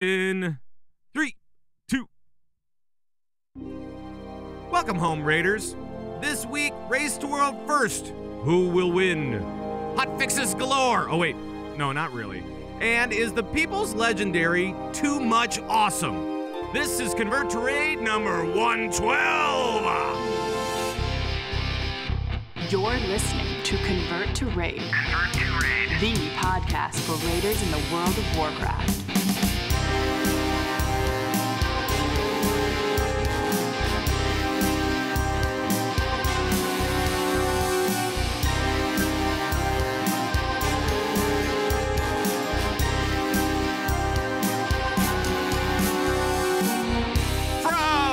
In 3, 2. Welcome home, Raiders. This week, race to world first. Who will win? Hot fixes galore. Oh, wait. No, not really. And is the people's legendary too much awesome? This is Convert to Raid number 112. You're listening to Convert to Raid. Convert to Raid. The podcast for raiders in the world of Warcraft.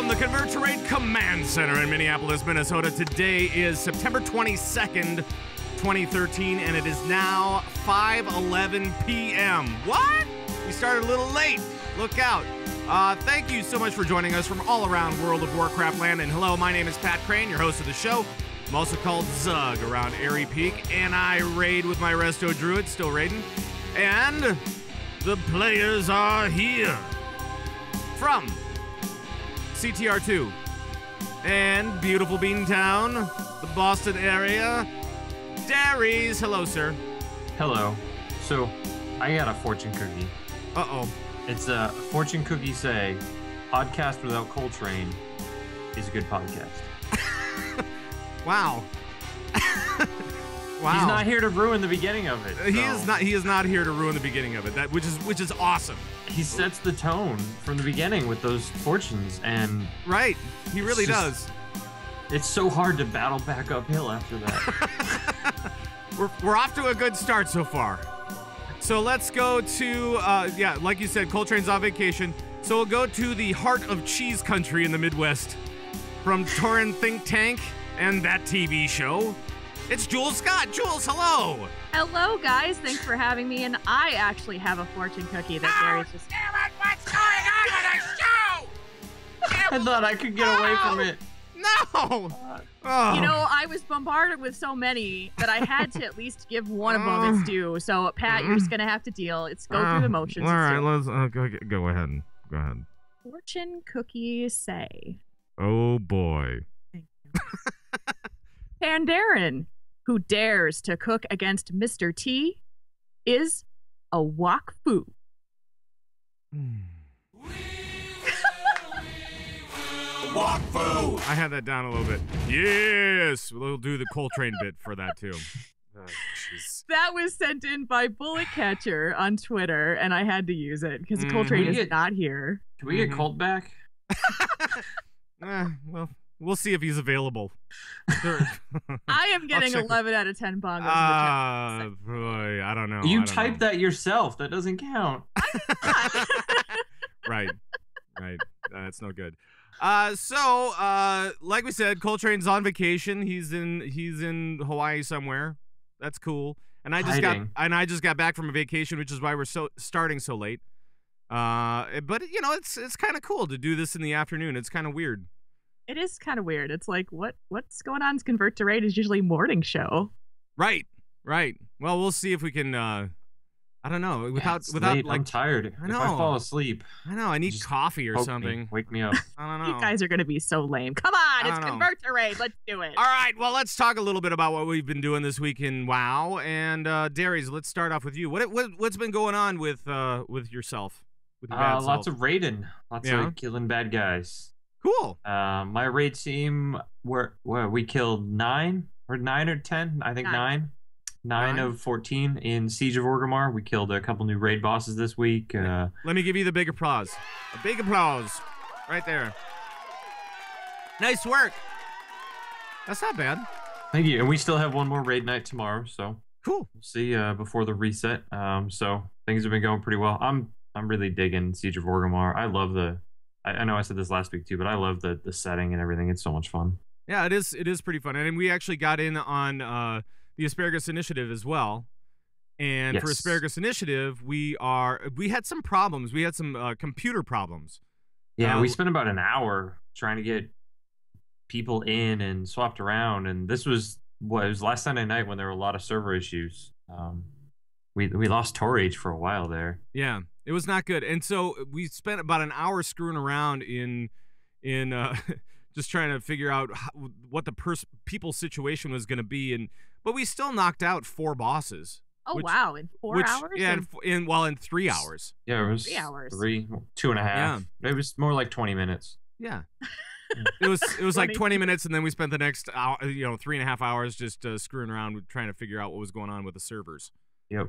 The Convert to Raid Command Center in Minneapolis, Minnesota. Today is September 22nd, 2013, and it is now 5:11 p.m. What? We started a little late. Look out. Thank you so much for joining us from all around World of Warcraft land. And hello, my name is Pat Crane, your host of the show. I'm also called Zhug around Airy Peak, and I raid with my Resto Druid, still raiding. And the players are here. From CTR2 and beautiful Beantown, the Boston area, Dairies. Hello, sir. Hello. So, I got a fortune cookie. Uh-oh. It's a fortune cookie say, podcast without Coltrane is a good podcast. Wow. Wow. He's not here to ruin the beginning of it. He is not here to ruin the beginning of it. Which is awesome. He sets the tone from the beginning with those fortunes, and right, he really does. It's so hard to battle back uphill after that. We're off to a good start so far. So let's go to like you said, Coltrane's on vacation. So we'll go to the heart of cheese country in the Midwest from Tauren Think Tank and that TV show. It's Jules Scott. Jules, hello. Hello, guys. Thanks for having me. And I actually have a fortune cookie that Gary's just... Damn it! What's going on with the show? I thought I could get away from it. No! You know, I was bombarded with so many that I had to at least give one of them its due. So, Pat, you're just going to have to deal. It's go through the motions. All right, let's go ahead. Go ahead. Fortune cookie say. Oh, boy. Thank you. Pandaren, who dares to cook against Mr. T, is a Wakfu. Wakfu! I had that down a little bit. Yes! We'll do the Coltrane bit for that, too. Oh, that was sent in by Bullet Catcher on Twitter, and I had to use it because Coltrane is not here. Can we get Colt back? Well, we'll see if he's available. I am getting 11 out of 10 bongos. Boy, I don't know. You typed that yourself. That doesn't count. Right. That's no good. So, like we said, Coltrane's on vacation. He's in Hawaii somewhere. That's cool. And I just got back from a vacation, which is why we're starting so late. But you know, it's kind of cool to do this in the afternoon. It's kind of weird. It is kind of weird. It's like, what's going on? Convert to Raid is usually morning show. Right. Well, we'll see if we can. I don't know. Without late. like, I'm tired. I know. If I fall asleep, I know. I need coffee or something. Wake me up. I don't know. You guys are going to be so lame. Come on, it's Convert to Raid. Let's do it. All right. Well, let's talk a little bit about what we've been doing this week in WoW. And Dairies, let's start off with you. What's been going on with yourself? With your bad lots self? of raiding. Lots of killing bad guys. Cool. My raid team, we killed 9 or 10. I think 9. 9 of 14 in Siege of Orgrimmar. We killed a couple new raid bosses this week. Let me give you the big applause. A big applause. Right there. Nice work. That's not bad. Thank you. And we still have one more raid night tomorrow, so cool. We'll see before the reset. So things have been going pretty well. I'm really digging Siege of Orgrimmar. I love I know I said this last week too, but I love the setting and everything. It's so much fun. Yeah, it is pretty fun. And we actually got in on the Asparagus Initiative as well. And for Asparagus Initiative, we had some problems. We had some computer problems. Yeah, we spent about an hour trying to get people in and swapped around. And this was it was last Sunday night when there were a lot of server issues. We lost Torage for a while there. Yeah, It was not good. And so we spent about an hour screwing around in just trying to figure out what the people's situation was going to be. But we still knocked out 4 bosses. Oh, wow. In 4 hours? Yeah, in 3 hours. Yeah, it was 3 hours. 2.5. Yeah. It was more like 20 minutes. Yeah. It was like 20 minutes, and then we spent the next hour, 3.5 hours just screwing around with trying to figure out what was going on with the servers. Yep.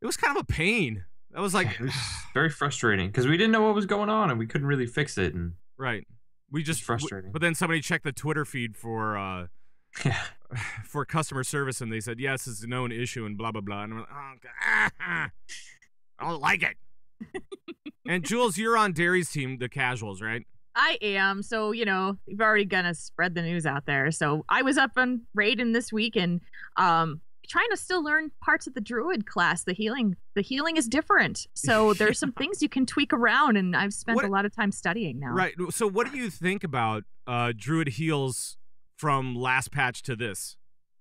It was kind of a pain. That was like it was very frustrating because we didn't know what was going on and we couldn't really fix it. And right. We just frustrating. But then somebody checked the Twitter feed for for customer service, and they said yes, it's a known issue and blah blah blah. And I'm like, oh, God. I don't like it. And Jules, you're on Dairies' team, the casuals, right? I am. So, we've already gonna spread the news out there. So I was up on Raiden this week and trying to still learn parts of the Druid class. The healing is different. So there's some things you can tweak around, and I've spent a lot of time studying now. Right. So what do you think about Druid heals from last patch to this?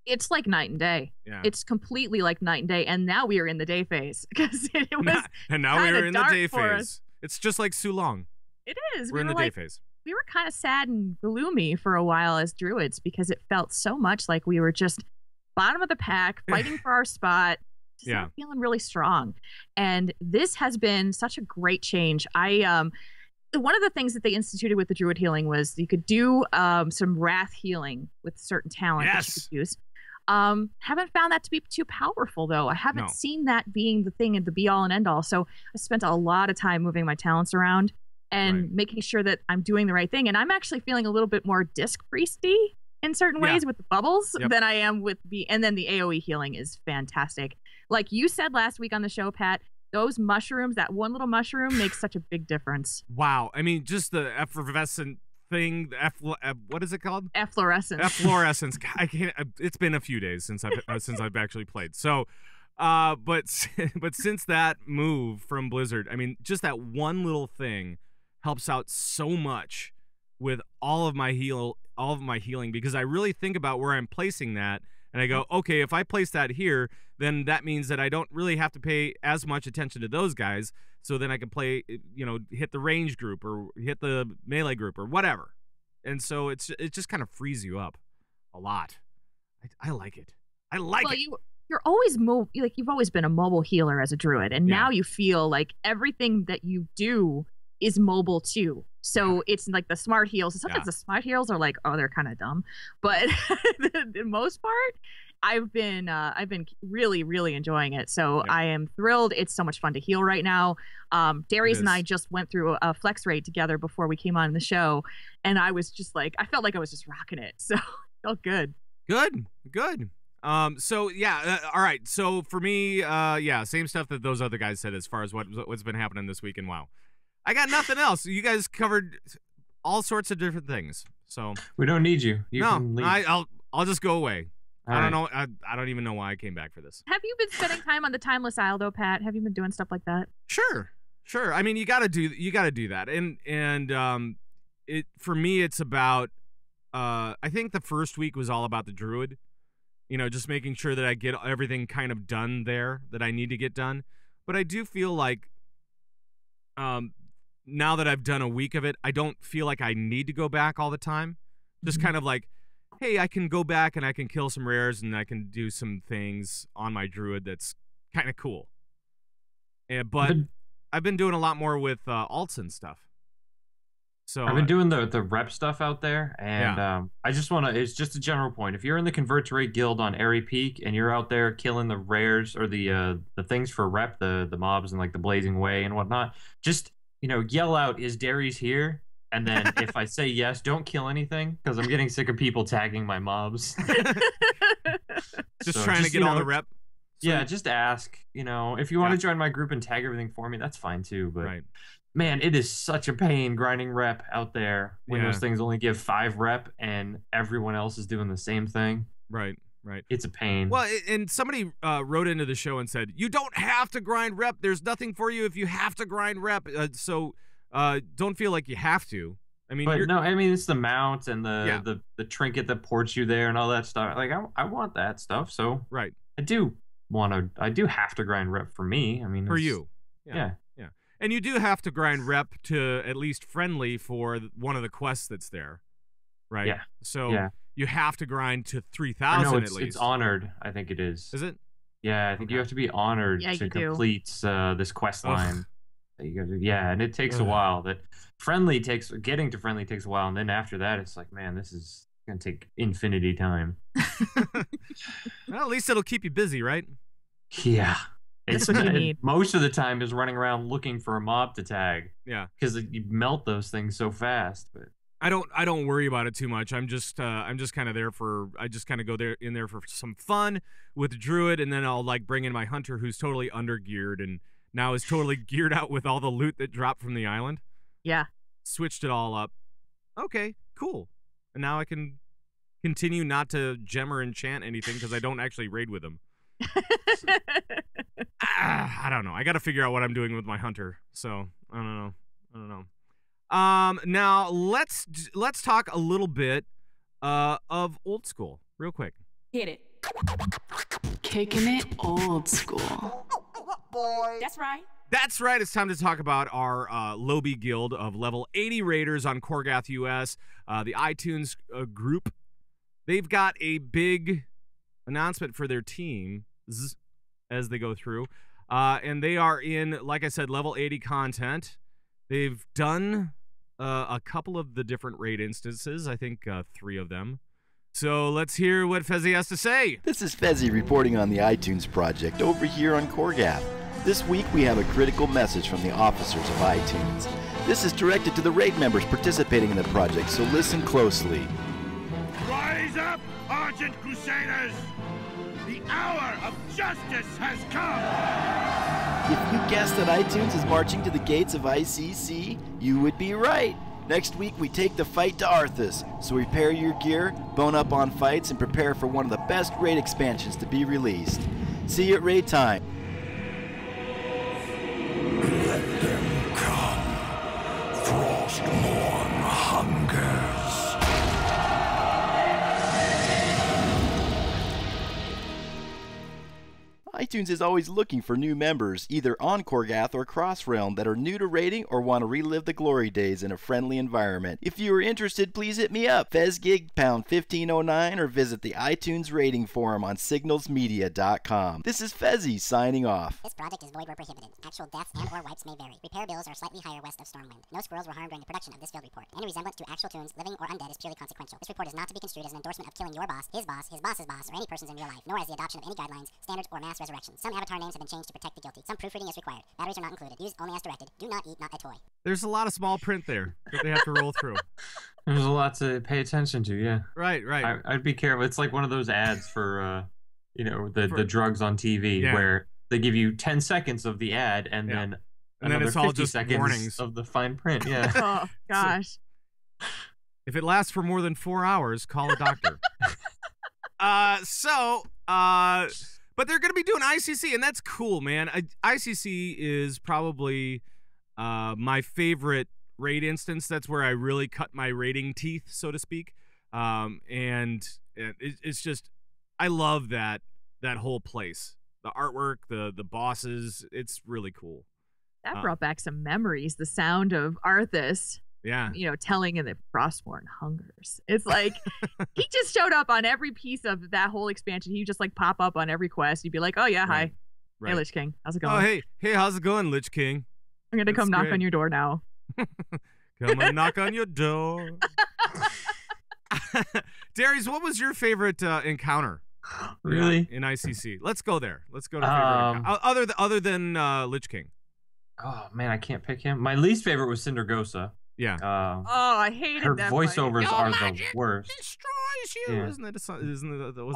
It's like night and day. Yeah. It's completely like night and day. And now we are in the day phase because it was and now we're in the day phase. Us. It's just like Sulong. It is. We're in the day phase. We were kind of sad and gloomy for a while as Druids because it felt so much like we were just bottom of the pack, fighting for our spot, just not feeling really strong. And this has been such a great change. One of the things that they instituted with the Druid healing was you could do some wrath healing with certain talent that you could use. Haven't found that to be too powerful though. I haven't seen that being the thing and the be all and end all. So I spent a lot of time moving my talents around and making sure that I'm doing the right thing. And I'm actually feeling a little bit more disc priesty in certain ways with the bubbles than I am with and then the AoE healing is fantastic. Like you said last week on the show, Pat, those mushrooms, that one little mushroom makes such a big difference. Wow. I mean, just the effervescent thing, what is it called? Efflorescence. Efflorescence. I can't, it's been a few days since I've actually played. So, but since that move from Blizzard, I mean, just that one little thing helps out so much with all of my healing, because I really think about where I'm placing that, and I go, okay, if I place that here, then that means that I don't really have to pay as much attention to those guys, so then I can play, hit the range group or hit the melee group or whatever. And so it just kind of frees you up a lot. I like it. I like it. You're always you've always been a mobile healer as a Druid, and now you feel like everything that you do is mobile too. So it's like the smart heals. Sometimes the smart heals are like, oh, they're kind of dumb, but the most part, I've been really, really enjoying it. So I am thrilled. It's so much fun to heal right now. Darius and I just went through a flex raid together before we came on the show, and I was just like, I felt like I was just rocking it. So it felt good. Good. So all right. So for me, same stuff that those other guys said as far as what's been happening this week. And wow, I got nothing else. You guys covered all sorts of different things. So we don't need you. Can leave. I'll just go away. All I don't know. I don't even know why I came back for this. Have you been spending time on the Timeless Isle though, Pat? Have you been doing stuff like that? Sure. I mean, you got to do that. And it for me, it's about. I think the first week was all about the Druid. Just making sure that I get everything kind of done there that I need to get done. But I do feel like, now that I've done a week of it, I don't feel like I need to go back all the time. Just kind of like, hey, I can go back and I can kill some rares and I can do some things on my Druid that's kind of cool. But I've been doing a lot more with alts and stuff. So I've been doing the rep stuff out there, and I just want to. It's just a general point. If you're in the Convert to Rate Guild on Airy Peak and you're out there killing the rares or the things for rep, the mobs and like the Blazing Way and whatnot, just yell out, "Is Dairies here?" And then if I say yes, don't kill anything because I'm getting sick of people tagging my mobs. just trying to get all the rep. Yeah, just ask. If you want to join my group and tag everything for me, that's fine too. But man, it is such a pain grinding rep out there when those things only give 5 rep and everyone else is doing the same thing. Right. It's a pain. Well, and somebody wrote into the show and said, you don't have to grind rep. There's nothing for you if you have to grind rep. So don't feel like you have to. I mean, it's the mount and the trinket that ports you there and all that stuff. Like I want that stuff. So I do have to grind rep for me. I mean, for you. Yeah. And you do have to grind rep to at least friendly for one of the quests that's there, right? Yeah. So you have to grind to 3,000 at least. It's honored, I think it is. Is it? Yeah, I think you have to be honored to complete this quest line. And it takes a while. Getting to friendly takes a while, and then after that, it's like, man, this is gonna take infinity time. Well, at least it'll keep you busy, right? Yeah. That's what you need. Most of the time is running around looking for a mob to tag. Yeah. Because you melt those things so fast. But I don't worry about it too much. I'm just kind of there for. I just kind of go in there for some fun with the druid, and then I'll like bring in my hunter who's totally undergeared and now is totally geared out with all the loot that dropped from the island. Yeah. Switched it all up. Okay, cool. And now I can continue not to gem or enchant anything because I don't actually raid with them. I don't know. I got to figure out what I'm doing with my hunter. So I don't know. Now let's talk a little bit of old school real quick. Hit it. Kicking it old school. Boy. That's right. That's right. It's time to talk about our Lobby Guild of level 80 raiders on Korgath US, the iTunes group. They've got a big announcement for their team as they go through. And they are in, like I said, level 80 content. They've done a couple of the different raid instances, I think 3 of them. So let's hear what Fezzi has to say. This is Fezzi reporting on the iTunes project over here on Korgath. This week we have a critical message from the officers of iTunes. This is directed to the raid members participating in the project, so listen closely. Rise up, Argent Crusaders! The hour of justice has come! If you guessed that iTunes is marching to the gates of ICC, you would be right. Next week we take the fight to Arthas, so repair your gear, bone up on fights, and prepare for one of the best raid expansions to be released. See you at raid time. Let them come. Frostmourne hungers. iTunes is always looking for new members, either on Korgath or Crossrealm, that are new to raiding or want to relive the glory days in a friendly environment. If you are interested, please hit me up, FezGig pound 1509, or visit the iTunes rating forum on signalsmedia.com. This is Fezzi signing off. This project is void where prohibited. Actual deaths and or wipes may vary. Repair bills are slightly higher west of Stormwind. No squirrels were harmed during the production of this field report. Any resemblance to actual tunes, living or undead, is purely consequential. This report is not to be construed as an endorsement of killing your boss, his boss's boss, or any persons in real life, nor as the adoption of any guidelines, standards, or mass resurrection. Some avatar names have been changed to protect the guilty. Some proofreading is required. Batteries are not included. Use only as directed. Do not eat, not a toy. There's a lot of small print there that they have to roll through. There's a lot to pay attention to, yeah. Right. I'd be careful. It's like one of those ads for, the drugs on TV where they give you 10 seconds of the ad and then it's all just warnings of the fine print. Yeah. Oh gosh. If it lasts for more than 4 hours, call a doctor. But they're going to be doing ICC, and that's cool, man. ICC is probably my favorite raid instance. That's where I really cut my raiding teeth, so to speak. And it's just, I love that whole place. The artwork, the bosses, it's really cool. That brought back some memories. The sound of Arthas. Yeah. Telling in the Frostmourne hungers. It's like he just showed up on every piece of that whole expansion. He'd just like pop up on every quest. You'd be like, oh yeah, hi. Right. Hey Lich King. How's it going? Oh hey, how's it going, Lich King? I'm gonna come knock on your door now. Come and knock on your door. Darius, what was your favorite encounter? Really? In ICC. Let's go there. Let's go to favorite other than Lich King. Oh man, I can't pick him. My least favorite was Cindergosa. Yeah. I hated her that voiceovers fight. are the worst. Destroys you. Yeah. Isn't that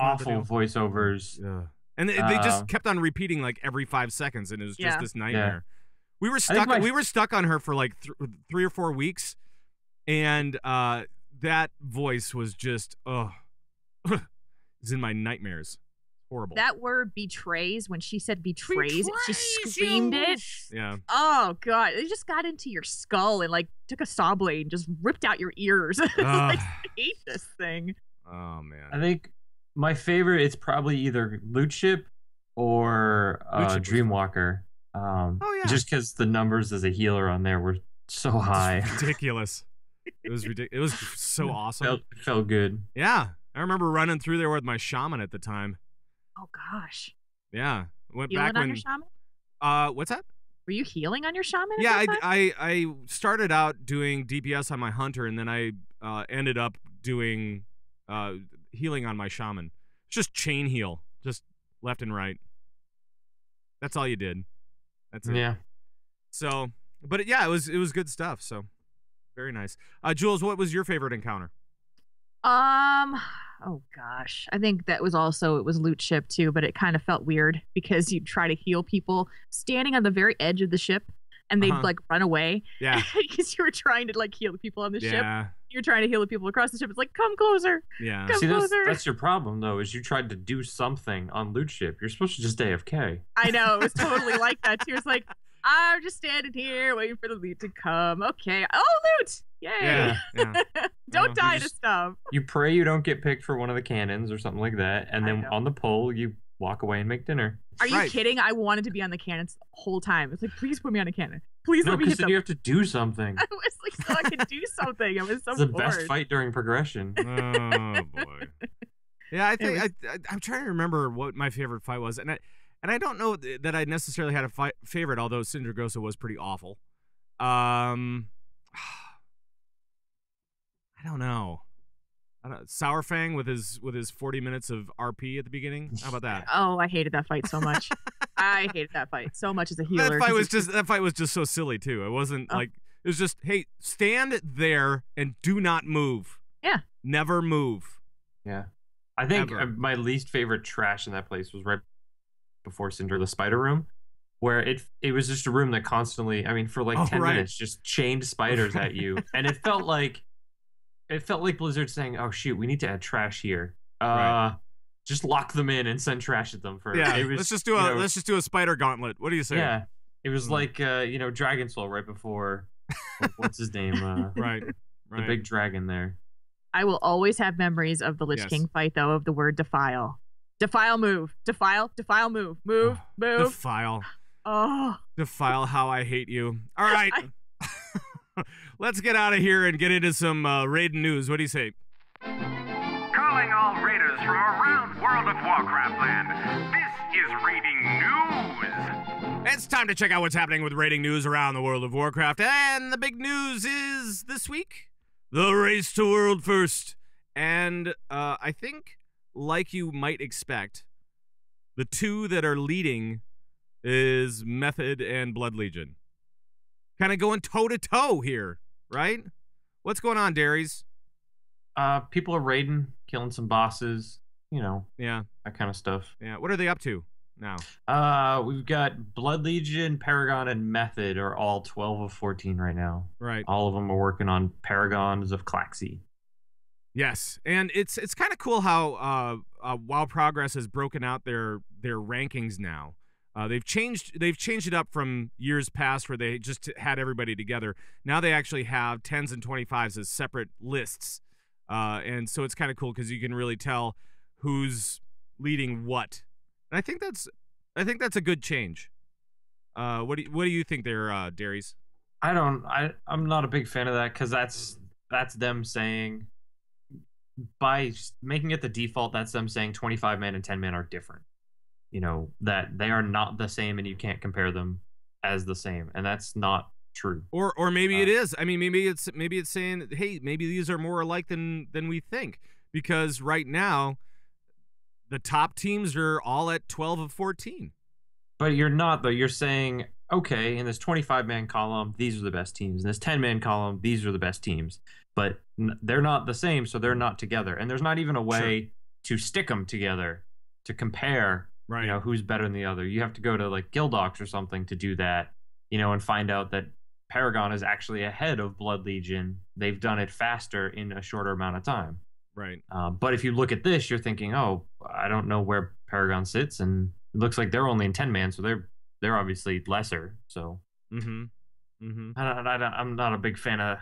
awful voiceovers? Yeah. And they just kept on repeating like every 5 seconds, and it was just this nightmare. Yeah. We were stuck. We were stuck on her for like 3 or 4 weeks, and that voice was just it's in my nightmares. Horrible. That word betrays, when she said betrays she screamed it. Yeah. Oh god, it just got into your skull and like took a saw blade and just ripped out your ears. Like, I hate this thing. Oh man. I think my favorite, it's probably either Loot Ship or Dreamwalker. Just because the numbers as a healer on there were so high. Ridiculous. It was ridiculous. It was so awesome. Felt good. Yeah. I remember running through there with my shaman at the time. Oh gosh. Yeah. Went Healing back when on your shaman? What's that? Were you healing on your shaman? Yeah, I started out doing DPS on my hunter, and then I ended up doing healing on my shaman. Just chain heal, just left and right. That's all you did. That's it. Yeah. So, but yeah, it was good stuff. So, very nice. Jules, what was your favorite encounter? Oh gosh. I think that was it was loot ship too, but it kind of felt weird because you'd try to heal people standing on the very edge of the ship and they'd like run away. Yeah. Because you were trying to like heal the people on the ship. Yeah. You're trying to heal the people across the ship. It's like, come closer. Yeah. Come See, closer. that's your problem though, is you tried to do something on loot ship. You're supposed to just AFK. I know. It was totally like that too. It's like, I'm just standing here waiting for the loot to come. Okay. Oh, loot. Yay. Yeah. Don't die to stuff. You pray you don't get picked for one of the cannons or something like that, and then on the pole you walk away and make dinner. Are you kidding? I wanted to be on the cannons the whole time. It's like, please put me on a cannon. Please let me hit them. No, because then you have to do something. I was like, so I could do something. I was so It's the bored. best fight during progression. Oh boy. Yeah, I think I'm trying to remember what my favorite fight was, and I don't know that I necessarily had a favorite, although Sindragosa was pretty awful. I don't know. Sourfang with his 40 minutes of RP at the beginning. How about that? Oh, I hated that fight so much. I hated that fight so much as a healer. That fight was just so silly too. It wasn't like it was just, hey, stand there and do not move. Yeah. Never move. Yeah. I think my least favorite trash in that place was right before Cinder, the spider room, where it was just a room that constantly, I mean, for like 10 minutes, just chained spiders at you, and it felt like Blizzard saying, "Oh shoot, we need to add trash here. Just lock them in and send trash at them for." Yeah, let's just do a spider gauntlet. What do you say? Yeah, it was like Dragon Soul right before. What's his name? Right. The big dragon there. I will always have memories of the Lich King fight, though, of the word defile. Defile, move. Defile, move. Move. Defile. Oh. Defile how I hate you. All right. Let's get out of here and get into some raiding news. What do you say? Calling all raiders from around World of Warcraft land. This is raiding news. It's time to check out what's happening with raiding news around the World of Warcraft. And the big news is this week, the race to world first. And I think, like you might expect, the two that are leading is Method and Blood Legion. Kind of going toe-to-toe here, right? What's going on, Dairies? People are raiding, killing some bosses, yeah, that kind of stuff. Yeah, what are they up to now? We've got Blood Legion, Paragon, and Method are all 12 of 14 right now. Right. All of them are working on Paragons of Claxi. Yes, and it's kind of cool how WoW Progress has broken out their rankings now. They've changed it up from years past where they just had everybody together. Now they actually have 10s and 25s as separate lists, and so it's kind of cool because you can really tell who's leading what. And I think that's a good change. What do you think there, Dairies? I'm not a big fan of that because that's them saying, by making it the default, that's them saying 25 man and 10 man are different. That they are not the same and you can't compare them as the same, and that's not true. Or maybe it is. I mean, maybe it's saying, hey, maybe these are more alike than we think, because right now the top teams are all at 12 of 14. But you're not, though. You're saying, okay, in this 25-man column, these are the best teams. In this 10-man column, these are the best teams. But they're not the same, so they're not together. And there's not even a way to stick them together to compare. Right. Who's better than the other. You have to go to like Guildox or something to do that, and find out that Paragon is actually ahead of Blood Legion. They've done it faster in a shorter amount of time. Right. But if you look at this, you're thinking, oh, I don't know where Paragon sits, and it looks like they're only in 10 man, so they're obviously lesser. So I'm not a big fan of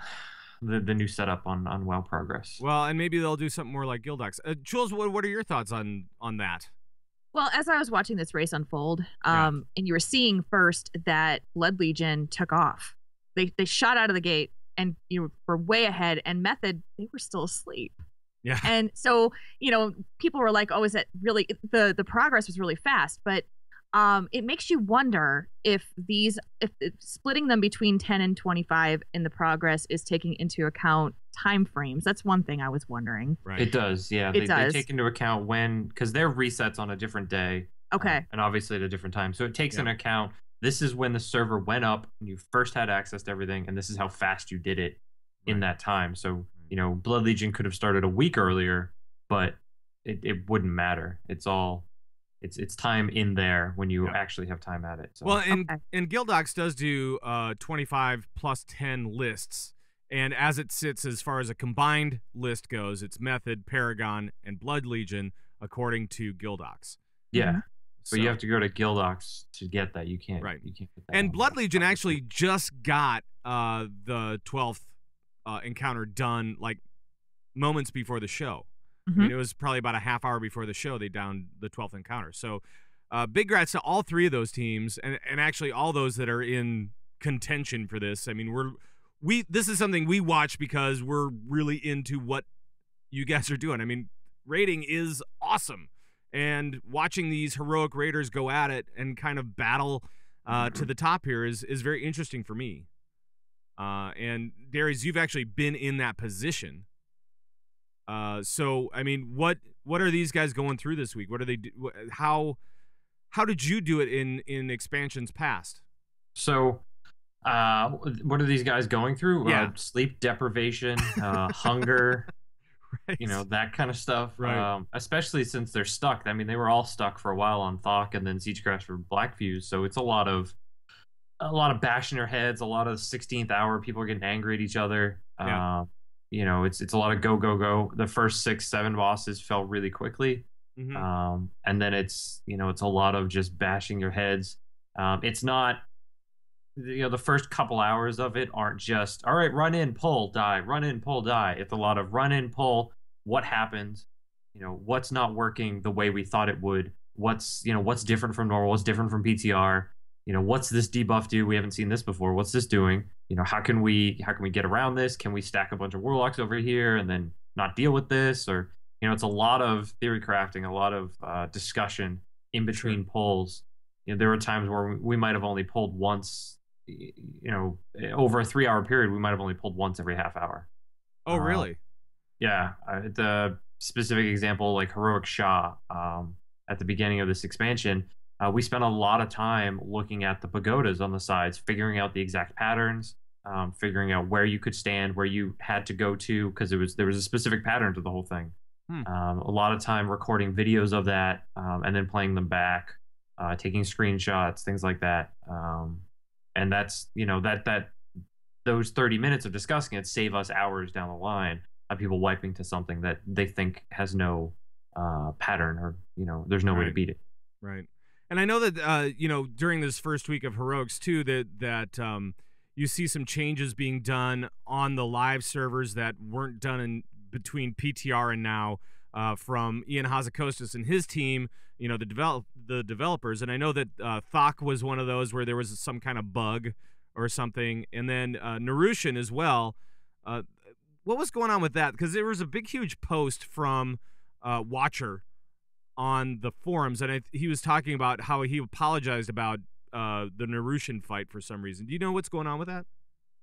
the new setup on WoW Progress. Well, and maybe they'll do something more like Guildox. Jules, what are your thoughts on that? Well, as I was watching this race unfold, Yeah. and you were seeing first that Blood Legion took off. They shot out of the gate and you were way ahead, and Method, they were still asleep. Yeah. And so, people were like, oh, is that really the progress was really fast, but it makes you wonder if splitting them between 10 and 25 in the progress is taking into account time frames. That's one thing I was wondering. Right. It does, yeah. It does. They take into account because their resets on a different day. Okay. And obviously at a different time. So it takes into account, this is when the server went up and you first had access to everything, and this is how fast you did it in that time. So, Blood Legion could have started a week earlier, but it wouldn't matter. It's time in there when you actually have time at it. So. Well, and Guildox does do 25 plus 10 lists. And as it sits, as far as a combined list goes, it's Method, Paragon, and Blood Legion, according to Guildox. Yeah. So But you have to go to Guildox to get that. You can't. Right. You can't get that. And Blood Legion actually just got the 12th encounter done like moments before the show. I mean, it was probably about a half hour before the show they downed the 12th encounter. So big grats to all three of those teams, and actually all those that are in contention for this. I mean, this is something we watch because we're really into what you guys are doing. I mean, raiding is awesome, and watching these heroic raiders go at it and kind of battle to the top here is very interesting for me. And Darius, you've actually been in that position. So I mean, what are these guys going through this week? What are they do? How did you do it in expansions past? So, what are these guys going through? Yeah. Sleep deprivation, hunger, Right. that kind of stuff. Right. Especially since they're stuck. I mean, they were all stuck for a while on Thok and then Siegecraft for Blackfuse. So it's a lot of bashing their heads, a lot of 16th hour. People are getting angry at each other. Yeah. It's a lot of go. The first 6-7 bosses fell really quickly. Mm-hmm. And then it's a lot of just bashing your heads. It's not, the first couple hours of it aren't just, all right, run in, pull, die, run in, pull, die. It's a lot of run in, pull, what happened, what's not working the way we thought it would, what's different from normal, what's different from PTR, what's this debuff do? We haven't seen this before. What's this doing? How can we get around this? Can we stack a bunch of warlocks over here and then not deal with this? Or, it's a lot of theory crafting, a lot of discussion in between pulls. There were times where we might have only pulled once, over a 3-hour period, we might have only pulled once every half hour. Oh, really? Yeah. The specific example, like Heroic Shah, at the beginning of this expansion, we spent a lot of time looking at the pagodas on the sides, figuring out the exact patterns, figuring out where you could stand, where you had to go to, because there was a specific pattern to the whole thing. A lot of time recording videos of that, and then playing them back, taking screenshots, things like that. And that's, that those 30 minutes of discussing it save us hours down the line of people wiping to something that they think has no pattern, or, there's no way to beat it. Right. And I know that, during this first week of Heroics, too, that you see some changes being done on the live servers that weren't done between PTR and now, from Ian Hazakostas and his team, the developers. And I know that Thok was one of those where there was some kind of bug or something. And then Narushan as well. What was going on with that? Because there was a big, huge post from Watcher on the forums, and he was talking about how he apologized about the Narushan fight for some reason. Do you know what's going on with that?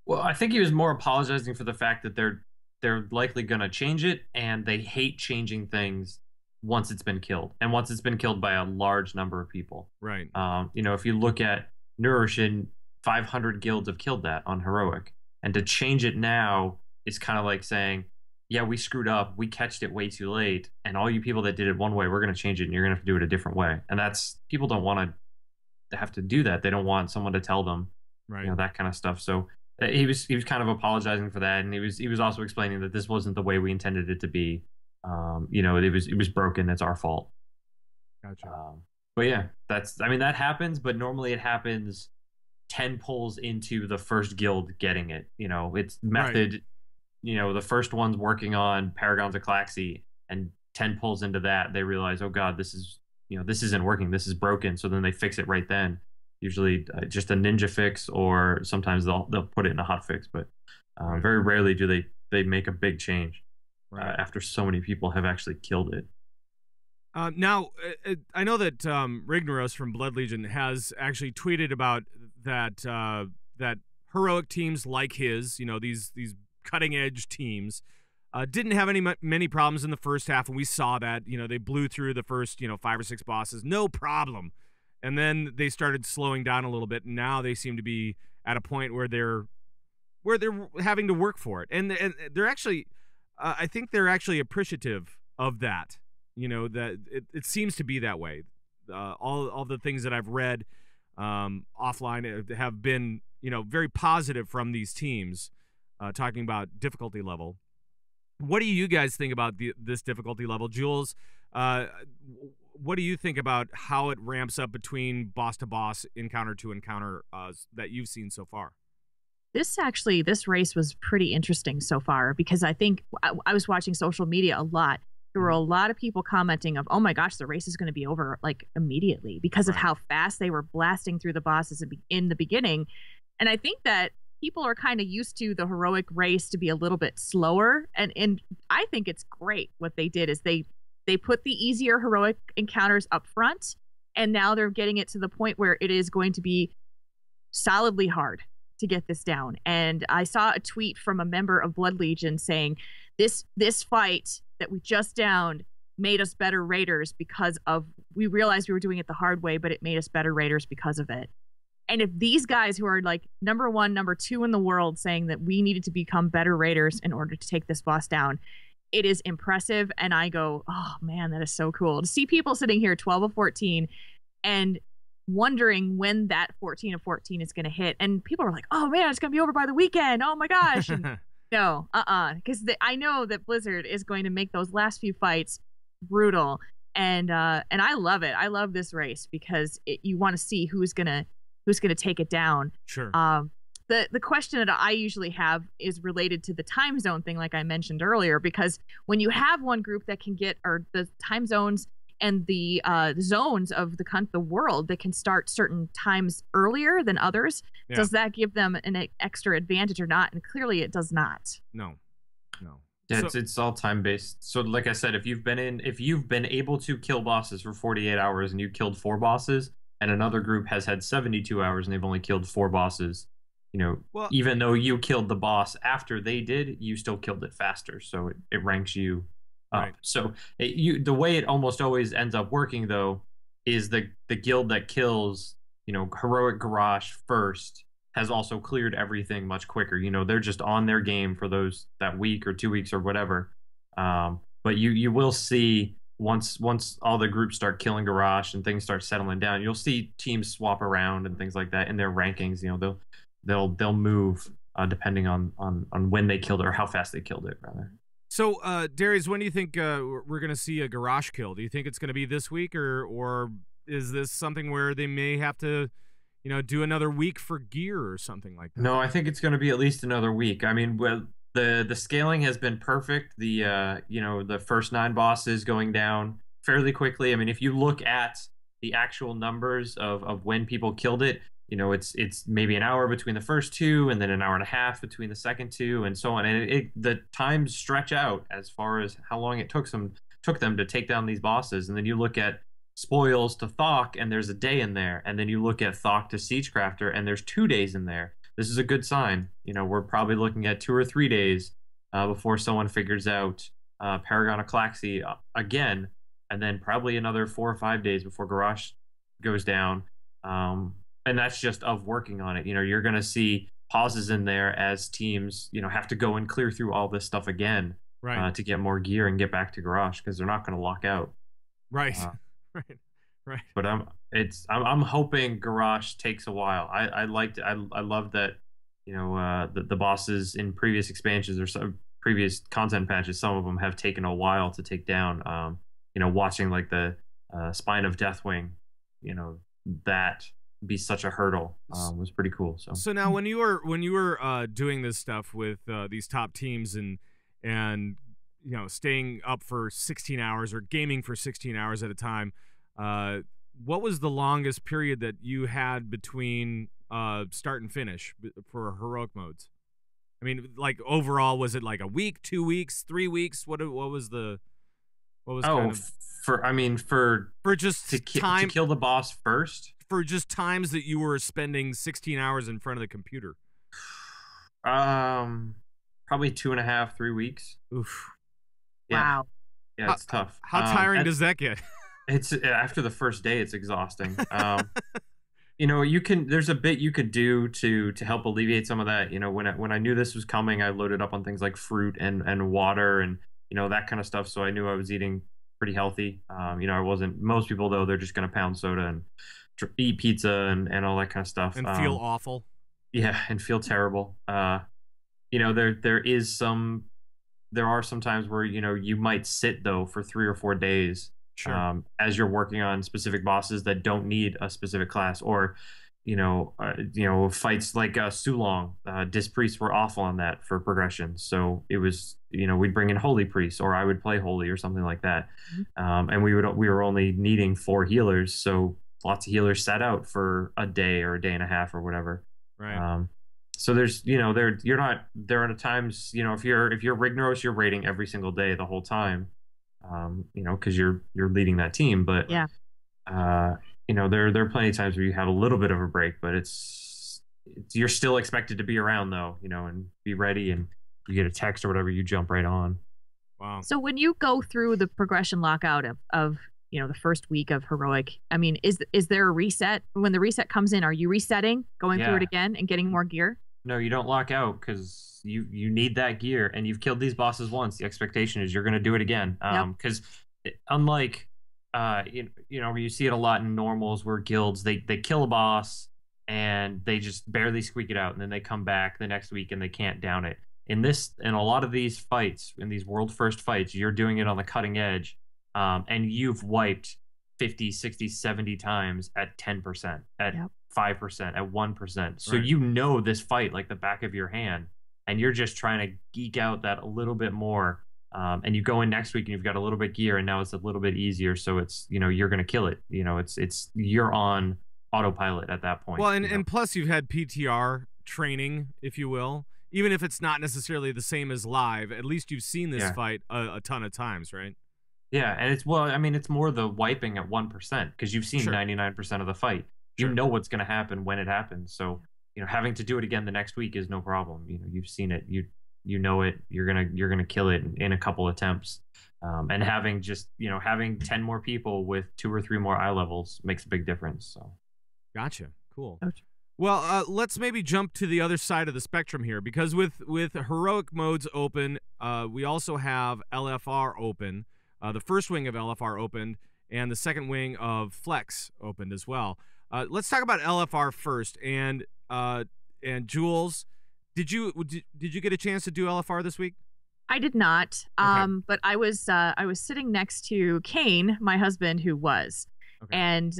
Well, I think he was more apologizing for the fact that they're likely going to change it, and they hate changing things once it's been killed, and once it's been killed by a large number of people. Right. If you look at Narushan, 500 guilds have killed that on Heroic, and to change it now is kind of like saying, yeah, we screwed up, we catched it way too late, and all you people that did it one way, we're going to change it, and you're going to have to do it a different way. And people don't want to have to do that. They don't want someone to tell them, right, that kind of stuff. So he was kind of apologizing for that, and he was also explaining that this wasn't the way we intended it to be. It was broken. It's our fault. Gotcha. But yeah, that happens, but normally it happens 10 pulls into the first guild getting it. It's method. Right. The first one's working on Paragons of Claxi, and 10 pulls into that, they realize, oh God, this is this isn't working, this is broken. So then they fix it right then. Usually just a ninja fix, or sometimes they'll put it in a hot fix. But very rarely do they make a big change after so many people have actually killed it. Now, I know that Rignoros from Blood Legion has actually tweeted about that that heroic teams like his, these cutting edge teams, didn't have many problems in the first half, and we saw that. They blew through the first 5 or 6 bosses, no problem, and then they started slowing down a little bit, and now they seem to be at a point where they're having to work for it, and they're actually, I think they're actually appreciative of that. That it seems to be that way. All the things that I've read offline have been very positive from these teams, talking about difficulty level. What do you guys think about this difficulty level? Jules, what do you think about how it ramps up between boss to boss, encounter to encounter, that you've seen so far? This race was pretty interesting so far, because I think I was watching social media a lot. There were a lot of people commenting of, oh my gosh, the race is going to be over like immediately because of how fast they were blasting through the bosses in the beginning. And I think that people are kind of used to the heroic race to be a little bit slower. And I think it's great. What they did is they put the easier heroic encounters up front, and now they're getting it to the point where it is going to be solidly hard to get this down. And I saw a tweet from a member of Blood Legion saying this fight that we just downed made us better raiders because we realized we were doing it the hard way, but it made us better raiders because of it. And if these guys who are like number 1, number 2 in the world saying that we needed to become better raiders in order to take this boss down, it is impressive. And I go, oh man, that is so cool to see people sitting here 12 of 14 and wondering when that 14 of 14 is going to hit. And people are like, oh man, it's going to be over by the weekend. Oh my gosh. And no, because I know that Blizzard is going to make those last few fights brutal, and I love it. I love this race because you want to see who's gonna take it down. Sure. The question that I usually have is related to the time zone thing, like I mentioned earlier, because when you have one group that can get, or the time zones and the zones of the world that can start certain times earlier than others, does that give them an extra advantage or not? And clearly it does not. No. Yeah, it's all time based. So like I said, if you've been able to kill bosses for 48 hours and you killed 4 bosses, and another group has had 72 hours and they've only killed 4 bosses, even though you killed the boss after they did, you still killed it faster. So it ranks you up. Right. So the way it almost always ends up working, though, is the guild that kills heroic Garrosh first has also cleared everything much quicker. They're just on their game for that week or 2 weeks or whatever. But you will see once all the groups start killing Garrosh and things start settling down, you'll see teams swap around and things like that in their rankings. They'll move depending on when they killed it or how fast they killed it, rather. So, Darius, when do you think we're going to see a Garrosh kill? Do you think it's going to be this week, or is this something where they may have to, do another week for gear or something like that? No, I think it's going to be at least another week. I mean, the scaling has been perfect. The first 9 bosses going down fairly quickly. I mean, if you look at the actual numbers of when people killed it, it's maybe an hour between the first 2, and then an hour and a half between the second 2, and so on. And the times stretch out as far as how long it took them to take down these bosses. And then you look at spoils to Thok, and there's a day in there. And then you look at Thok to Siegecrafter, and there's 2 days in there. This is a good sign. We're probably looking at 2 or 3 days before someone figures out Paragon of Klaxi again, and then probably another 4 or 5 days before Garrosh goes down. And that's just of working on it. You're going to see pauses in there as teams, have to go and clear through all this stuff again, right, to get more gear and get back to Garrosh, because they're not going to lock out. Right, right. But I'm hoping Garrosh takes a while. I love that. The bosses in previous expansions or some previous content patches, some of them have taken a while to take down. Watching like the Spine of Deathwing, that be such a hurdle was pretty cool. So now when you were doing this stuff with these top teams and staying up for 16 hours or gaming for 16 hours at a time, What was the longest period that you had between start and finish for heroic modes? I mean, like overall, was it like a week, 2 weeks, 3 weeks? What was the kind of for just to time to kill the boss first? For just times that you were spending 16 hours in front of the computer. Probably 2.5, 3 weeks. Oof. Yeah. Wow. Yeah, it's tough. How tiring does that get? It's after the first day, it's exhausting. There's a bit you could do to help alleviate some of that. When I knew this was coming, I loaded up on things like fruit and water and that kind of stuff. So I knew I was eating pretty healthy. I wasn't. Most people though, they're just gonna pound soda and eat pizza and all that kind of stuff and feel awful. Yeah, and feel terrible. There are some times where you might sit though for 3 or 4 days. Sure. As you're working on specific bosses that don't need a specific class, or fights like Sulong, Disc priests were awful on that for progression. So it was we'd bring in holy priests, or I would play holy or something like that, and we were only needing 4 healers, so lots of healers sat out for a day or a day and a half or whatever. Right. So there's there are times if you're Rignaros, you're raiding every single day the whole time. Because you're leading that team, but yeah, there are plenty of times where you have a little bit of a break, but you're still expected to be around though, and be ready, and you get a text or whatever, you jump right on. Wow. So when you go through the progression lockout of the first week of heroic, I mean, is there a reset? When the reset comes in, are you resetting, going through it again and getting more gear? No, you don't lock out because you need that gear, and you've killed these bosses once. The expectation is you're going to do it again. Because unlike you see it a lot in normals where guilds they kill a boss and they just barely squeak it out, and then they come back the next week and they can't down it. In a lot of these fights, in these world first fights, you're doing it on the cutting edge, and you've wiped 50, 60, 70 times at 10%, at 5%, at 1%. So this fight like the back of your hand, and you're just trying to geek out that a little bit more. And you go in next week and you've got a little bit gear, and now it's a little bit easier. So it's you're going to kill it. You're on autopilot at that point. Well, and plus you've had PTR training, if you will, even if it's not necessarily the same as live. At least you've seen this fight a ton of times, right? Yeah, and it's more the wiping at 1% because you've seen 99% of the fight. You know what's going to happen when it happens. So having to do it again the next week is no problem. You've seen it. You know it. You're gonna kill it in a couple attempts. And having 10 more people with 2 or 3 more eye levels makes a big difference. So, gotcha. Cool. Gotcha. Well, let's maybe jump to the other side of the spectrum here, because with heroic modes open, we also have LFR open. The first wing of LFR opened, and the second wing of Flex opened as well. Let's talk about LFR first. And Jules, did you get a chance to do LFR this week? I did not. Okay. But I was sitting next to Kane, my husband, who was. Okay. And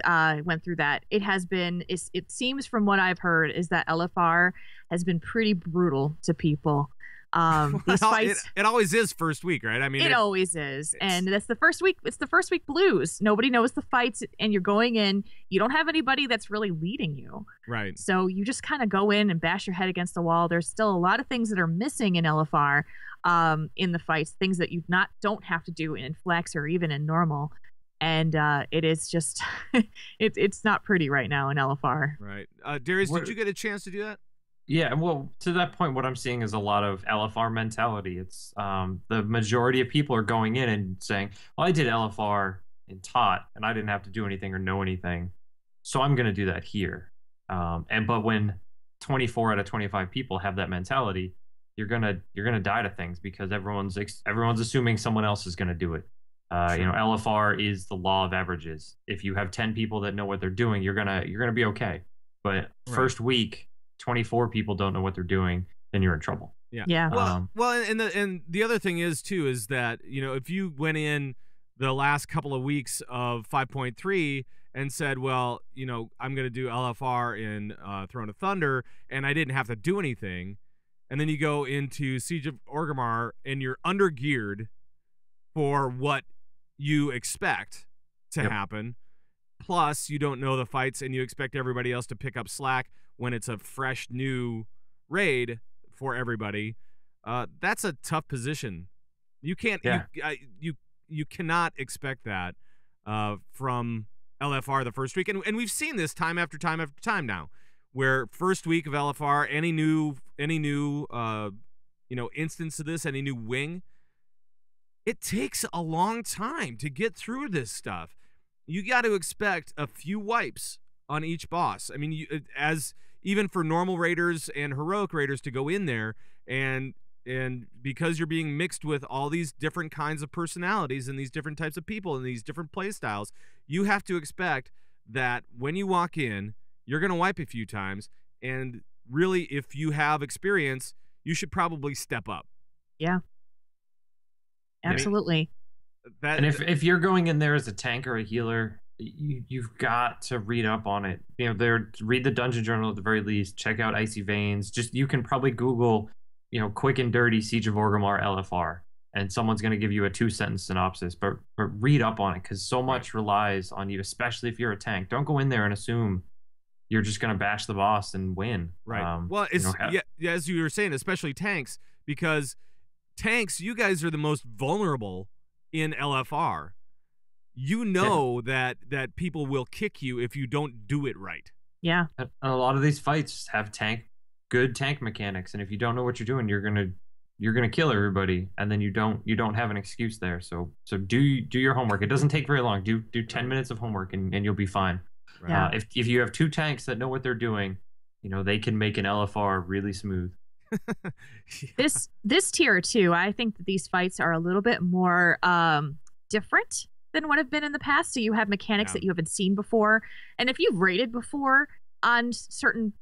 went through that. It seems from what I've heard is that LFR has been pretty brutal to people. These fights, it always is first week, right? I mean, it always is, and that's the first week. It's the first week blues. Nobody knows the fights, and you're going in. You don't have anybody that's really leading you, right? So you just kind of go in and bash your head against the wall. There's still a lot of things that are missing in LFR, in the fights, things that you don't have to do in Flex or even in normal. And it is just, it's not pretty right now in LFR. Right. Darius, did you get a chance to do that? Yeah, well, to that point, what I'm seeing is a lot of LFR mentality. It's the majority of people are going in and saying, well, I did LFR in TOT, and I didn't have to do anything or know anything, so I'm going to do that here. But when 24 out of 25 people have that mentality, you're gonna die to things because everyone's assuming someone else is going to do it. Sure. LFR is the law of averages. If you have 10 people that know what they're doing, you're gonna be okay. But first week, 24 people don't know what they're doing, then you're in trouble. Yeah. Well, and the other thing is too is that if you went in the last couple of weeks of 5.3 and said, well, I'm going to do LFR in Throne of Thunder, and I didn't have to do anything, and then you go into Siege of Orgrimmar and you're undergeared for what you expect to happen, plus you don't know the fights and you expect everybody else to pick up slack when it's a fresh new raid for everybody. That's a tough position. You can't you cannot expect that from LFR the first week, and we've seen this time after time after time now, where first week of LFR, any new instance of this, any new wing, it takes a long time to get through this stuff. You got to expect a few wipes on each boss. I mean, as even for normal raiders and heroic raiders to go in there, and because you're being mixed with all these different kinds of personalities and these different types of people and these different play styles, you have to expect that when you walk in, you're going to wipe a few times. And really, if you have experience, you should probably step up. Yeah. Absolutely. And if you're going in there as a tank or a healer, you've got to read up on it. Read the dungeon journal at the very least. Check out Icy Veins. You can probably Google, quick and dirty Siege of Orgrimmar LFR, and someone's going to give you a 2-sentence synopsis. But read up on it, because so much relies on you, especially if you're a tank. Don't go in there and assume you're just going to bash the boss and win. Right. Well, as you were saying, especially tanks, because tanks, you guys are the most vulnerable in LFR. That people will kick you if you don't do it right. Yeah. And a lot of these fights have good tank mechanics, and if you don't know what you're doing, you're gonna kill everybody, and then you don't have an excuse there. So do your homework. It doesn't take very long. Do 10 minutes of homework and you'll be fine. Right. Yeah. If you have 2 tanks that know what they're doing, they can make an LFR really smooth. Yeah. This tier too, I think that these fights are a little bit more different than what have been in the past. So you have mechanics that you haven't seen before, and if you've raided before on certain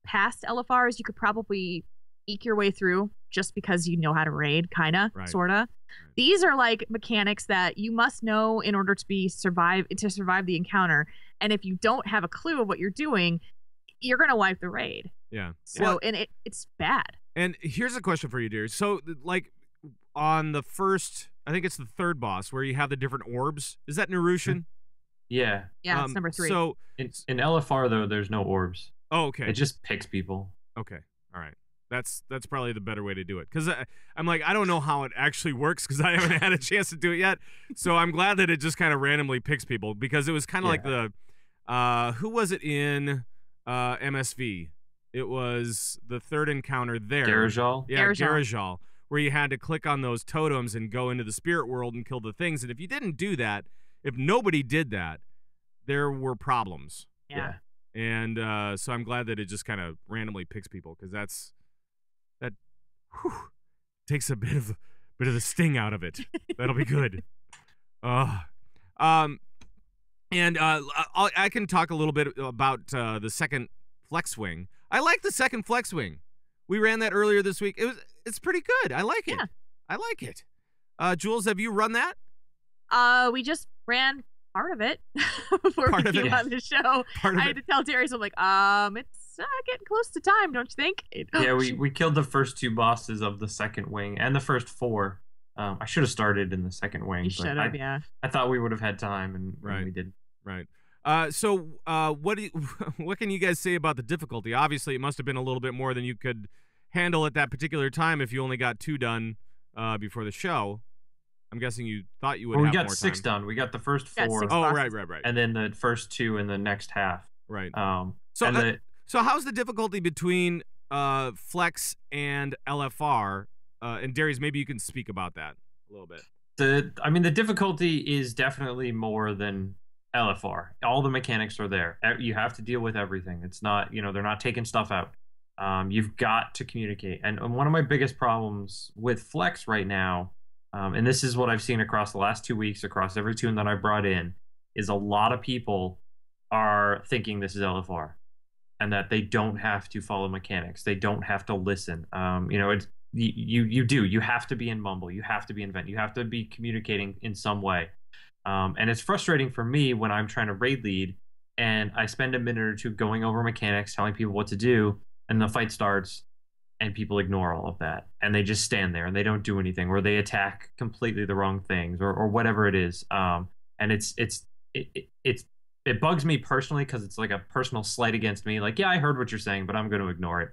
past LFRs, you could probably eke your way through just because you know how to raid, kind of, sort of. Right. These are like mechanics that you must know in order to survive the encounter, and if you don't have a clue of what you're doing, you're gonna wipe the raid. Yeah. So and it's bad. And here's a question for you, dear. So like on the first, I think it's the third boss where you have the different orbs. Is that Narushan? Yeah. Yeah, it's number 3. So in LFR though, there's no orbs. Oh, okay. It just picks people. Okay. All right. That's probably the better way to do it, because I'm like, I don't know how it actually works because I haven't had a chance to do it yet. So I'm glad that it just kind of randomly picks people, because it was kind of like the who was it in MSV? It was the third encounter there. Garajal? Yeah, Garajal, where you had to click on those totems and go into the spirit world and kill the things. And if you didn't do that, if nobody did that, there were problems. Yeah. And so I'm glad that it just kind of randomly picks people, because that takes a bit of the sting out of it. That'll be good. And I can talk a little bit about the second flex wing. I like the second flex wing. We ran that earlier this week. It's pretty good. I like it. Yeah. I like it. Jules, have you run that? We just ran part of it before we came on the show. I had to tell Darius, I'm like, it's getting close to time, don't you think? Yeah, we killed the first 2 bosses of the second wing and the first 4. I should have started in the second wing. You should have, yeah. I thought we would have had time, and we did. Right. So what can you guys say about the difficulty? Obviously, it must have been a little bit more than you could handle at that particular time if you only got 2 done before the show. I'm guessing you thought you would have more time. We got 6 done. We got the first 4. Oh, right. And then the first 2 in the next half. Right. So how's the difficulty between Flex and LFR? And Darius, maybe you can speak about that a little bit. The difficulty is definitely more than LFR. All the mechanics are there. You have to deal with everything. It's not, they're not taking stuff out. You've got to communicate. And one of my biggest problems with Flex right now, and this is what I've seen across the last 2 weeks, across every tune that I brought in, is a lot of people are thinking this is LFR, and that they don't have to follow mechanics. They don't have to listen. You have to be in Mumble. You have to be in Vent. You have to be communicating in some way. And it's frustrating for me when I'm trying to raid lead and I spend a minute or 2 going over mechanics, telling people what to do, and the fight starts and people ignore all of that. And they just stand there and they don't do anything, or they attack completely the wrong things, or whatever it is. And it's it bugs me personally because it's like a personal slight against me. Like, yeah, I heard what you're saying, but I'm going to ignore it.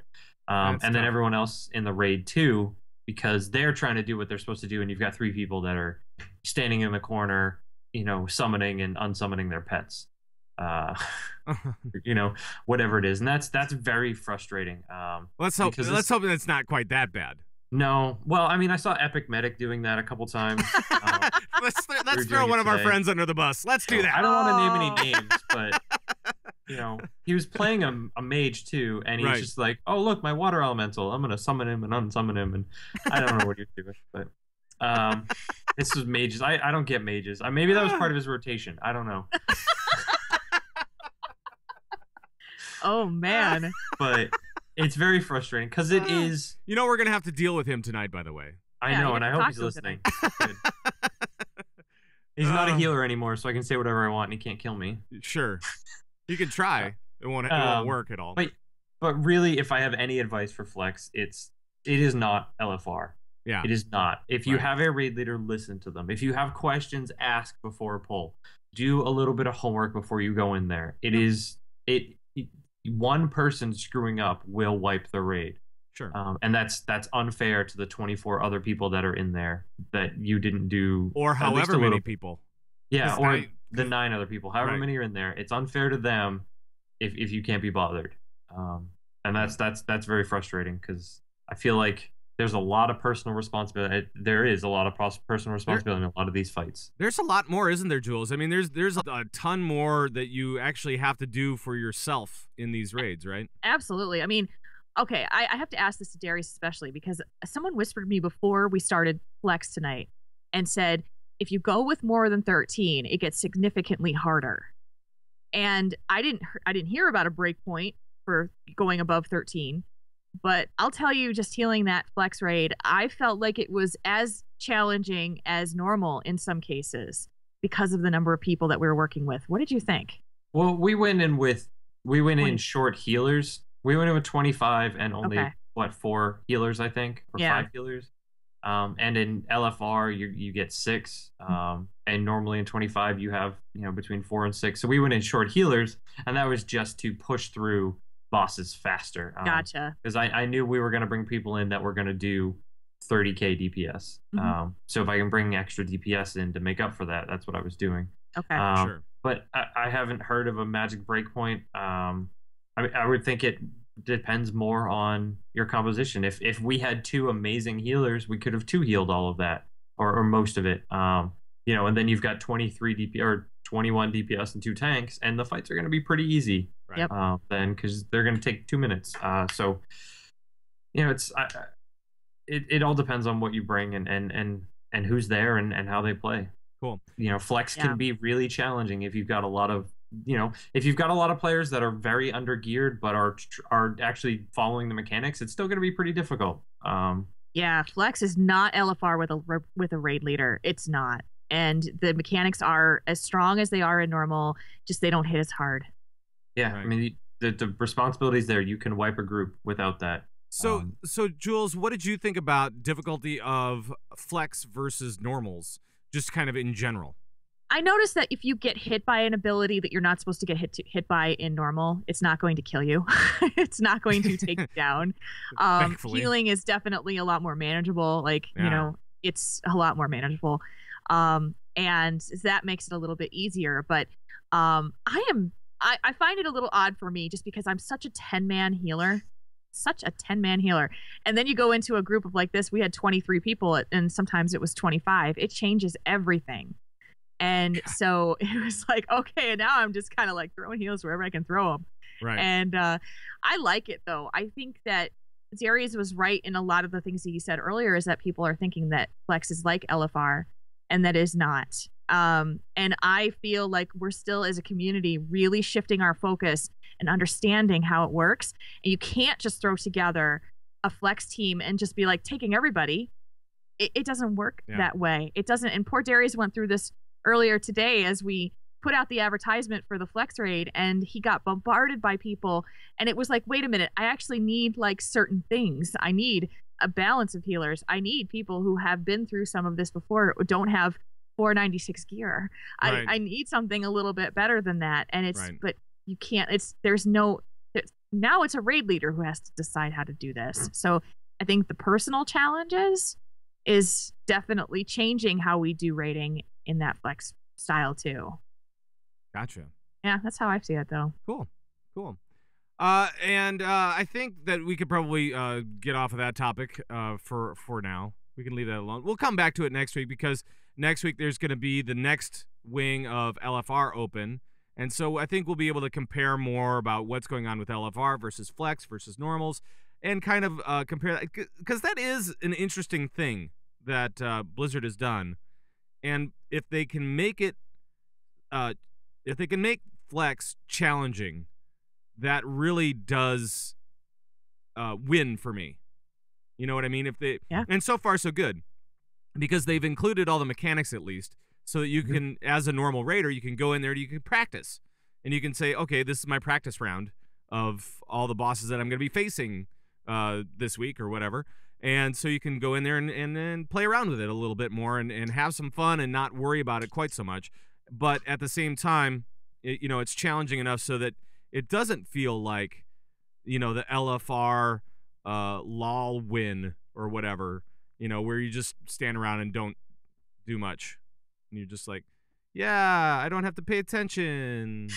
And then everyone else in the raid too, because they're trying to do what they're supposed to do, and you've got 3 people that are standing in the corner, summoning and unsummoning their pets. Whatever it is, and that's very frustrating. Let's hope it's not quite that bad. No, well, I mean, I saw Epic Medic doing that a couple times. Let's throw one of our friends under the bus. Let's do that. I don't want to name any names, but he was playing a mage too, and he's just like, "Oh, look, my water elemental. I'm gonna summon him and unsummon him," and I don't know what he was doing, but this was mages. I don't get mages. Maybe that was part of his rotation. I don't know. Oh man. But it's very frustrating because it is. We're gonna have to deal with him tonight, by the way. I know, and I hope he's listening. He's not a healer anymore, so I can say whatever I want, and he can't kill me. Sure, you can try. It won't work at all. But really, if I have any advice for Flex, it is not LFR. Yeah, it is not. If you have a raid leader, listen to them. If you have questions, ask before a pull. Do a little bit of homework before you go in there. One person screwing up will wipe the raid. Sure. And that's unfair to the 24 other people that are in there that you didn't do. Or however many people. Yeah, or the 9 other people. However many are in there. It's unfair to them if you can't be bothered. And that's very frustrating because I feel like there's a lot of personal responsibility. There is a lot of personal responsibility in a lot of these fights. There's a lot more, isn't there, Jules? I mean, there's a ton more that you actually have to do for yourself in these raids, right? Absolutely. I mean, okay, I have to ask this to Darius especially because someone whispered to me before we started Flex tonight and said, if you go with more than 13, it gets significantly harder. And I didn't hear about a breakpoint for going above 13. But I'll tell you, just healing that Flex raid, I felt like it was as challenging as normal in some cases because of the number of people that we were working with. What did you think? Well, we went in short healers. We went in with 25 and only 4 healers, I think, or 5 healers. And in LFR, you get 6. And normally in 25 you have between 4 and 6. So we went in short healers, and that was just to push through bosses faster. Gotcha. Because I knew we were going to bring people in that were going to do 30k DPS. So if I can bring extra DPS in to make up for that, that's what I was doing. Okay. Sure. But I haven't heard of a magic breakpoint. I would think it depends more on your composition. If we had 2 amazing healers, we could have 2 healed all of that or most of it. And then you've got 23 DPS or 21 DPS and 2 tanks, and the fights are going to be pretty easy. Right. Yep. Then because they're going to take 2 minutes. So it all depends on what you bring and who's there and how they play. Cool. Flex can be really challenging if you've got a lot of players that are very undergeared but are actually following the mechanics. It's still going to be pretty difficult. Yeah, Flex is not LFR with a raid leader. It's not. And the mechanics are as strong as they are in normal, just they don't hit as hard. Yeah, right. I mean, the responsibility's there. You can wipe a group without that. So Jules, what did you think about difficulty of Flex versus normals, just kind of in general? I noticed that if you get hit by an ability that you're not supposed to get hit by in normal, it's not going to kill you. It's not going to take you down. Healing is definitely a lot more manageable. It's a lot more manageable. And that makes it a little bit easier. But I find it a little odd for me just because I'm such a 10-man healer. And then you go into a group of like this, we had 23 people and sometimes it was 25. It changes everything. And so it was like, okay, and now I'm just kind of like throwing heals wherever I can throw them. Right. And I like it though. I think that Darius was right in a lot of the things that he said earlier is that people are thinking that Flex is like LFR, and that is not. And I feel like we're still as a community really shifting our focus and understanding how it works. And you can't just throw together a Flex team and just be like taking everybody. It doesn't work that way. It doesn't. And poor Darius went through this earlier today as we put out the advertisement for the Flex raid, and he got bombarded by people. And it was like, wait a minute, I actually need like certain things. I need a balance of healers. I need people who have been through some of this before, don't have 496 gear. Right. I need something a little bit better than that. And it's, Right. but you can't, now it's a raid leader who has to decide how to do this. So I think the personal challenges is definitely changing how we do raiding in that flex style too. Gotcha. Yeah, that's how I see it though. Cool. And I think that we could probably get off of that topic for now. We can leave that alone. We'll come back to it next week because next week there's going to be the next wing of LFR open. And so I think we'll be able to compare more about what's going on with LFR versus Flex versus normals and kind of compare that. Because that is an interesting thing that Blizzard has done. And if they can make it, if they can make Flex challenging, that really does win for me. You know what I mean? If they And so far so good, because they've included all the mechanics at least, so that you can, as a normal raider, you can go in there and you can practice, and you can say, okay, this is my practice round of all the bosses that I'm going to be facing this week or whatever. And so you can go in there and then play around with it a little bit more and have some fun and not worry about it quite so much. But at the same time, it's challenging enough so that it doesn't feel like, the LFR lol win or whatever, where you just stand around and don't do much. And you're just like, yeah, I don't have to pay attention.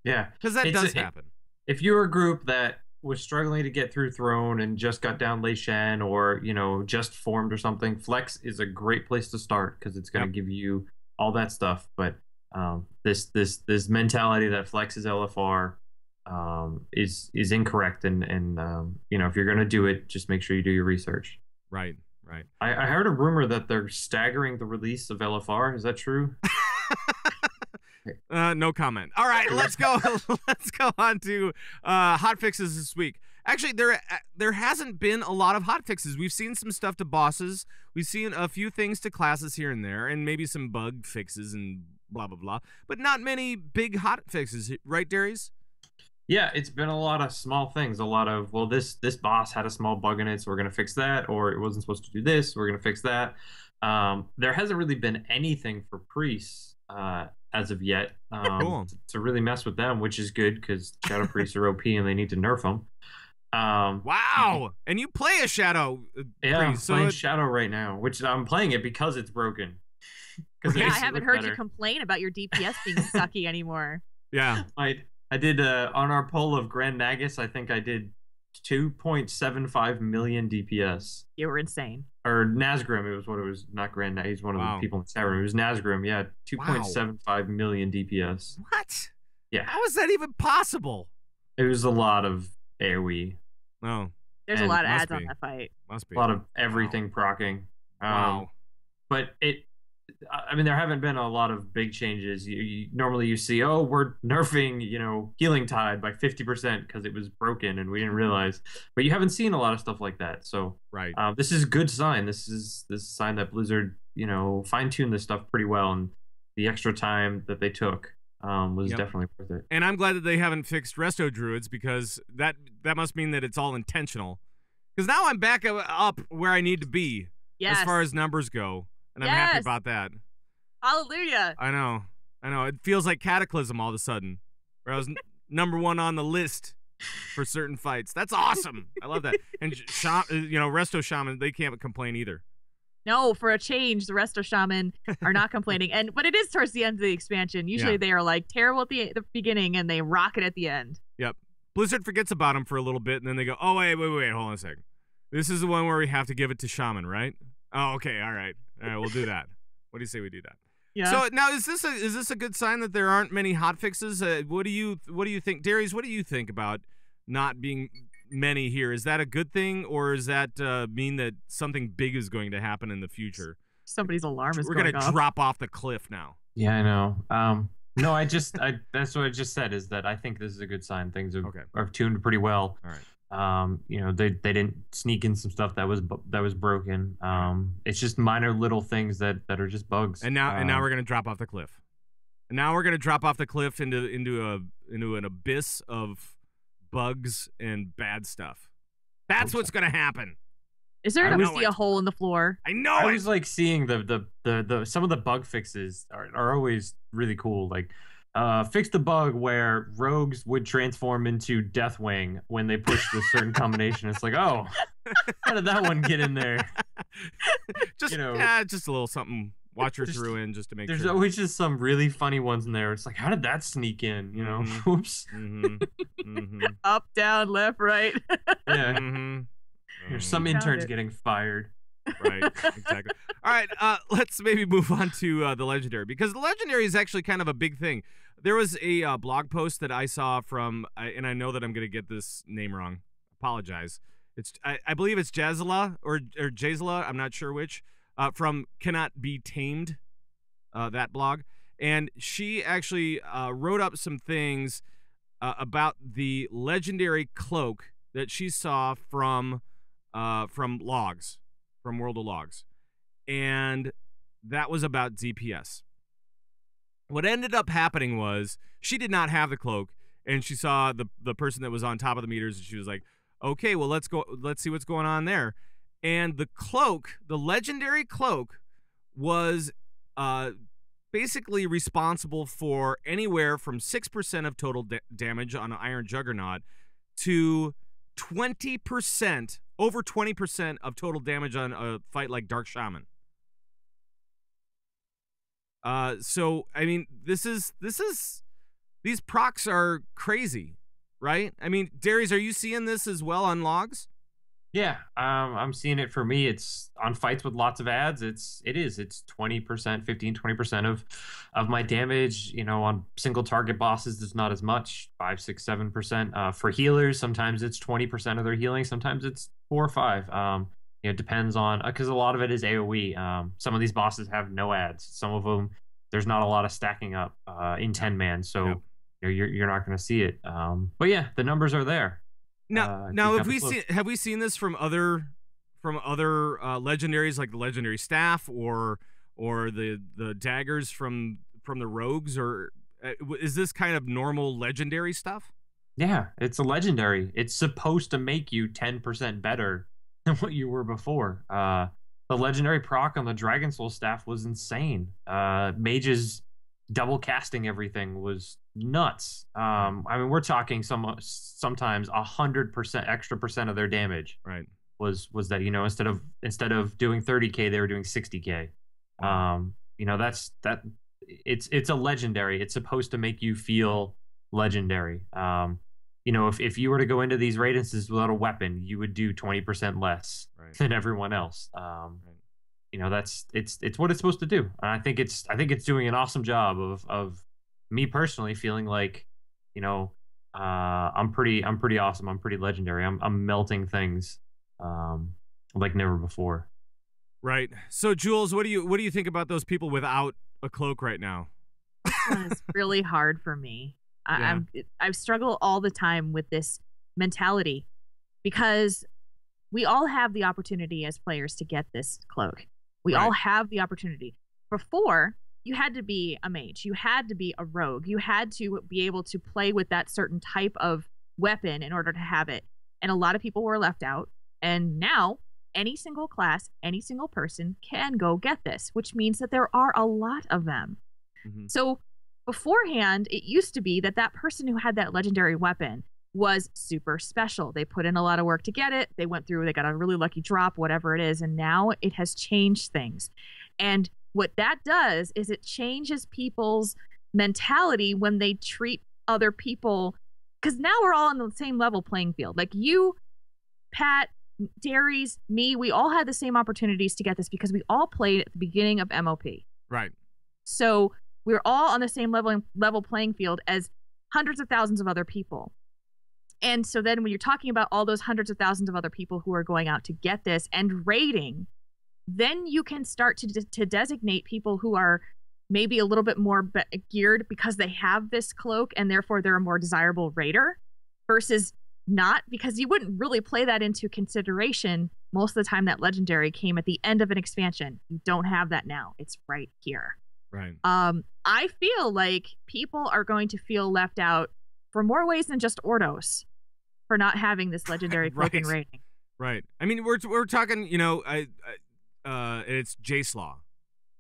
Yeah. Because that does happen. If you're a group that was struggling to get through Throne and just got down Lei Shen or, just formed or something, Flex is a great place to start because it's going to give you all that stuff. But this mentality that Flex is LFR is incorrect. And if you're going to do it, just make sure you do your research. Right. I heard a rumor that they're staggering the release of LFR. Is that true? No comment. All right, let's go. Let's go on to hot fixes this week. Actually, there hasn't been a lot of hot fixes. We've seen some stuff to bosses. We've seen a few things to classes here and there, and maybe some bug fixes and blah blah blah. But not many big hot fixes, right, Darius? Yeah, it's been a lot of small things. A lot of, well, this boss had a small bug in it, so we're going to fix that. Or it wasn't supposed to do this, we're going to fix that. There hasn't really been anything for priests as of yet to really mess with them, which is good because Shadow Priests are OP and they need to nerf them. Wow! And you play a Shadow Priest. I'm playing Shadow right now, which I'm playing it because it's broken. I haven't heard you complain about your DPS being sucky anymore. Yeah. I did on our poll of Grand Nagus, I think I did 2.75 million DPS. You were insane. Or Nazgrim, it was what it was, not Grand Nagus. He's one of the people in the chat room. It was Nazgrim, yeah, 2.75 million DPS. What? Yeah. How is that even possible? It was a lot of AoE. Oh. There's a lot of ads on that fight. Must be. A lot of everything proccing. Wow. But there haven't been a lot of big changes. Normally you see, we're nerfing, Healing Tide by 50% because it was broken and we didn't realize. But you haven't seen a lot of stuff like that. So right. This is a good sign. This is a sign that Blizzard, fine-tuned this stuff pretty well, and the extra time that they took was definitely worth it. And I'm glad that they haven't fixed Resto Druids because that must mean that it's all intentional. Because now I'm back up where I need to be as far as numbers go. And I'm happy about that. Hallelujah. I know. It feels like Cataclysm all of a sudden, where I was number one on the list for certain fights. That's awesome. I love that. And Resto Shaman, they can't complain either. No, for a change, the Resto Shaman are not complaining. But it is towards the end of the expansion. Usually they are like terrible at the beginning and they rock it at the end. Yep. Blizzard forgets about them for a little bit and then they go, oh, wait, hold on a second. This is the one where we have to give it to Shaman, right? Oh, okay, all right, we'll do that. What do you say we do that? Yeah. So now, is this a good sign that there aren't many hot fixes? What do you think, Darius? What do you think about not being many here? Is that a good thing, or does that mean that something big is going to happen in the future? Somebody's alarm is We're going to drop off the cliff now. Yeah, I know. No, that's what I just said. Is that I think this is a good sign. Things are tuned pretty well. All right. They didn't sneak in some stuff that was broken. It's just minor little things that are just bugs. And now we're gonna drop off the cliff. And now we're gonna drop off the cliff into an abyss of bugs and bad stuff. That's what's gonna happen. Is there going to be a hole in the floor? I know. I was like seeing the some of the bug fixes are always really cool. Like, fix the bug where rogues would transform into Deathwing when they pushed a certain combination. It's like, oh, how did that one get in there? Just just a little something. Watch her through in just to make sure. There's always just some really funny ones in there. It's like, how did that sneak in? You know, oops. Up, down, left, right. Yeah. There's some interns getting fired. Right, exactly. All right, let's maybe move on to the Legendary, because the Legendary is actually kind of a big thing. There was a blog post that I saw from, and I know that I'm going to get this name wrong. Apologize. I believe it's Jazla or Jazla. I'm not sure which. From Cannot Be Tamed, that blog. And she actually wrote up some things about the Legendary cloak that she saw from logs, from World of Logs. And that was about DPS. What ended up happening was she did not have the cloak, and she saw the person that was on top of the meters, and she was like, okay, well, let's see what's going on there. And the cloak, the Legendary cloak, was basically responsible for anywhere from 6% of total damage on an Iron Juggernaut to 20%, over 20% of total damage on a fight like Dark Shaman. So I mean, these procs are crazy, right? I mean, Dairies, are you seeing this as well on logs? Yeah, I'm seeing it. For me, it's on fights with lots of ads. It's 20%, 15-20% of my damage. You know, on single target bosses, there's not as much, 5, 6, 7%. For healers, sometimes it's 20% of their healing. Sometimes it's 4 or 5. You know, it depends on, because a lot of it is AOE. Some of these bosses have no ads. Some of them, there's not a lot of stacking up in 10-man, so you're not going to see it. But yeah, the numbers are there. Now have we seen this from other legendaries, like the Legendary Staff or the daggers from the rogues, or is this kind of normal Legendary stuff? Yeah, it's a Legendary. It's supposed to make you 10% better than what you were before. The Legendary proc on the Dragon Soul Staff was insane. Mages double casting everything was nuts. I mean, we're talking sometimes 100% extra percent of their damage. Right. Was that, you know, instead of doing 30k, they were doing 60k. You know, it's a Legendary. It's supposed to make you feel legendary. You know, if you were to go into these radiances without a weapon, you would do 20% less than everyone else. You know, it's what it's supposed to do. And I think it's doing an awesome job of me personally feeling like, you know, I'm pretty awesome. I'm pretty legendary. I'm melting things like never before. Right. So Jules, what do you think about those people without a cloak right now? It's really hard for me. I struggle all the time with this mentality, because we all have the opportunity as players to get this cloak. We all have the opportunity. Before, you had to be a mage. You had to be a rogue. You had to be able to play with that certain type of weapon in order to have it. And a lot of people were left out. And now, any single class, any single person can go get this, which means that there are a lot of them. Mm-hmm. So beforehand, it used to be that person who had that legendary weapon was super special. They put in a lot of work to get it. They went through, they got a really lucky drop, whatever it is. And now it has changed things. And what that does is it changes people's mentality when they treat other people, because now we're all on the same level playing field. Like you, Pat, Dairies, me, we all had the same opportunities to get this because we all played at the beginning of MOP. Right. So we're all on the same level playing field as hundreds of thousands of other people. And so then when you're talking about all those hundreds of thousands of other people who are going out to get this and raiding, then you can start to designate people who are maybe a little bit more geared because they have this cloak and therefore they're a more desirable raider, versus not, because you wouldn't really play that into consideration. Most of the time that legendary came at the end of an expansion. You don't have that now. It's right here. Right. I feel like people are going to feel left out for more ways than just Ordos for not having this legendary cloak and raiding. Right. I mean, we're talking, you know, it's J-Slaw,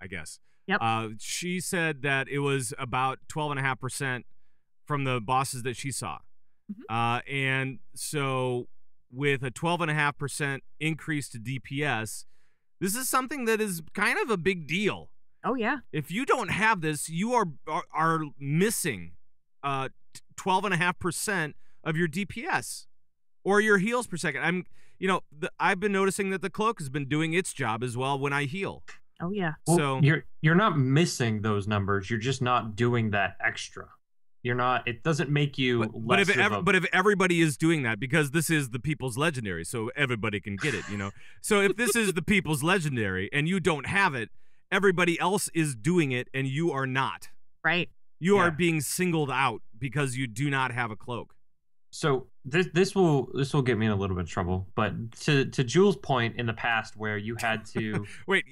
I guess. Yep. She said that it was about 12.5% from the bosses that she saw. Mm-hmm. And so with a 12.5% increase to DPS, this is something that is kind of a big deal. Oh, yeah. If you don't have this, you are missing 12.5% of your DPS or your heals per second. I've been noticing that the cloak has been doing its job as well when I heal. Oh, yeah. Well, So you're not missing those numbers. You're just not doing that extra. You're not. It doesn't make you. But if everybody is doing that, because this is the People's Legendary, so everybody can get it, you know. So if this is the People's Legendary and you don't have it, everybody else is doing it and you are not. Right. You are being singled out because you do not have a cloak. So this will get me in a little bit of trouble. But to Jules' point in the past, where you had to wait,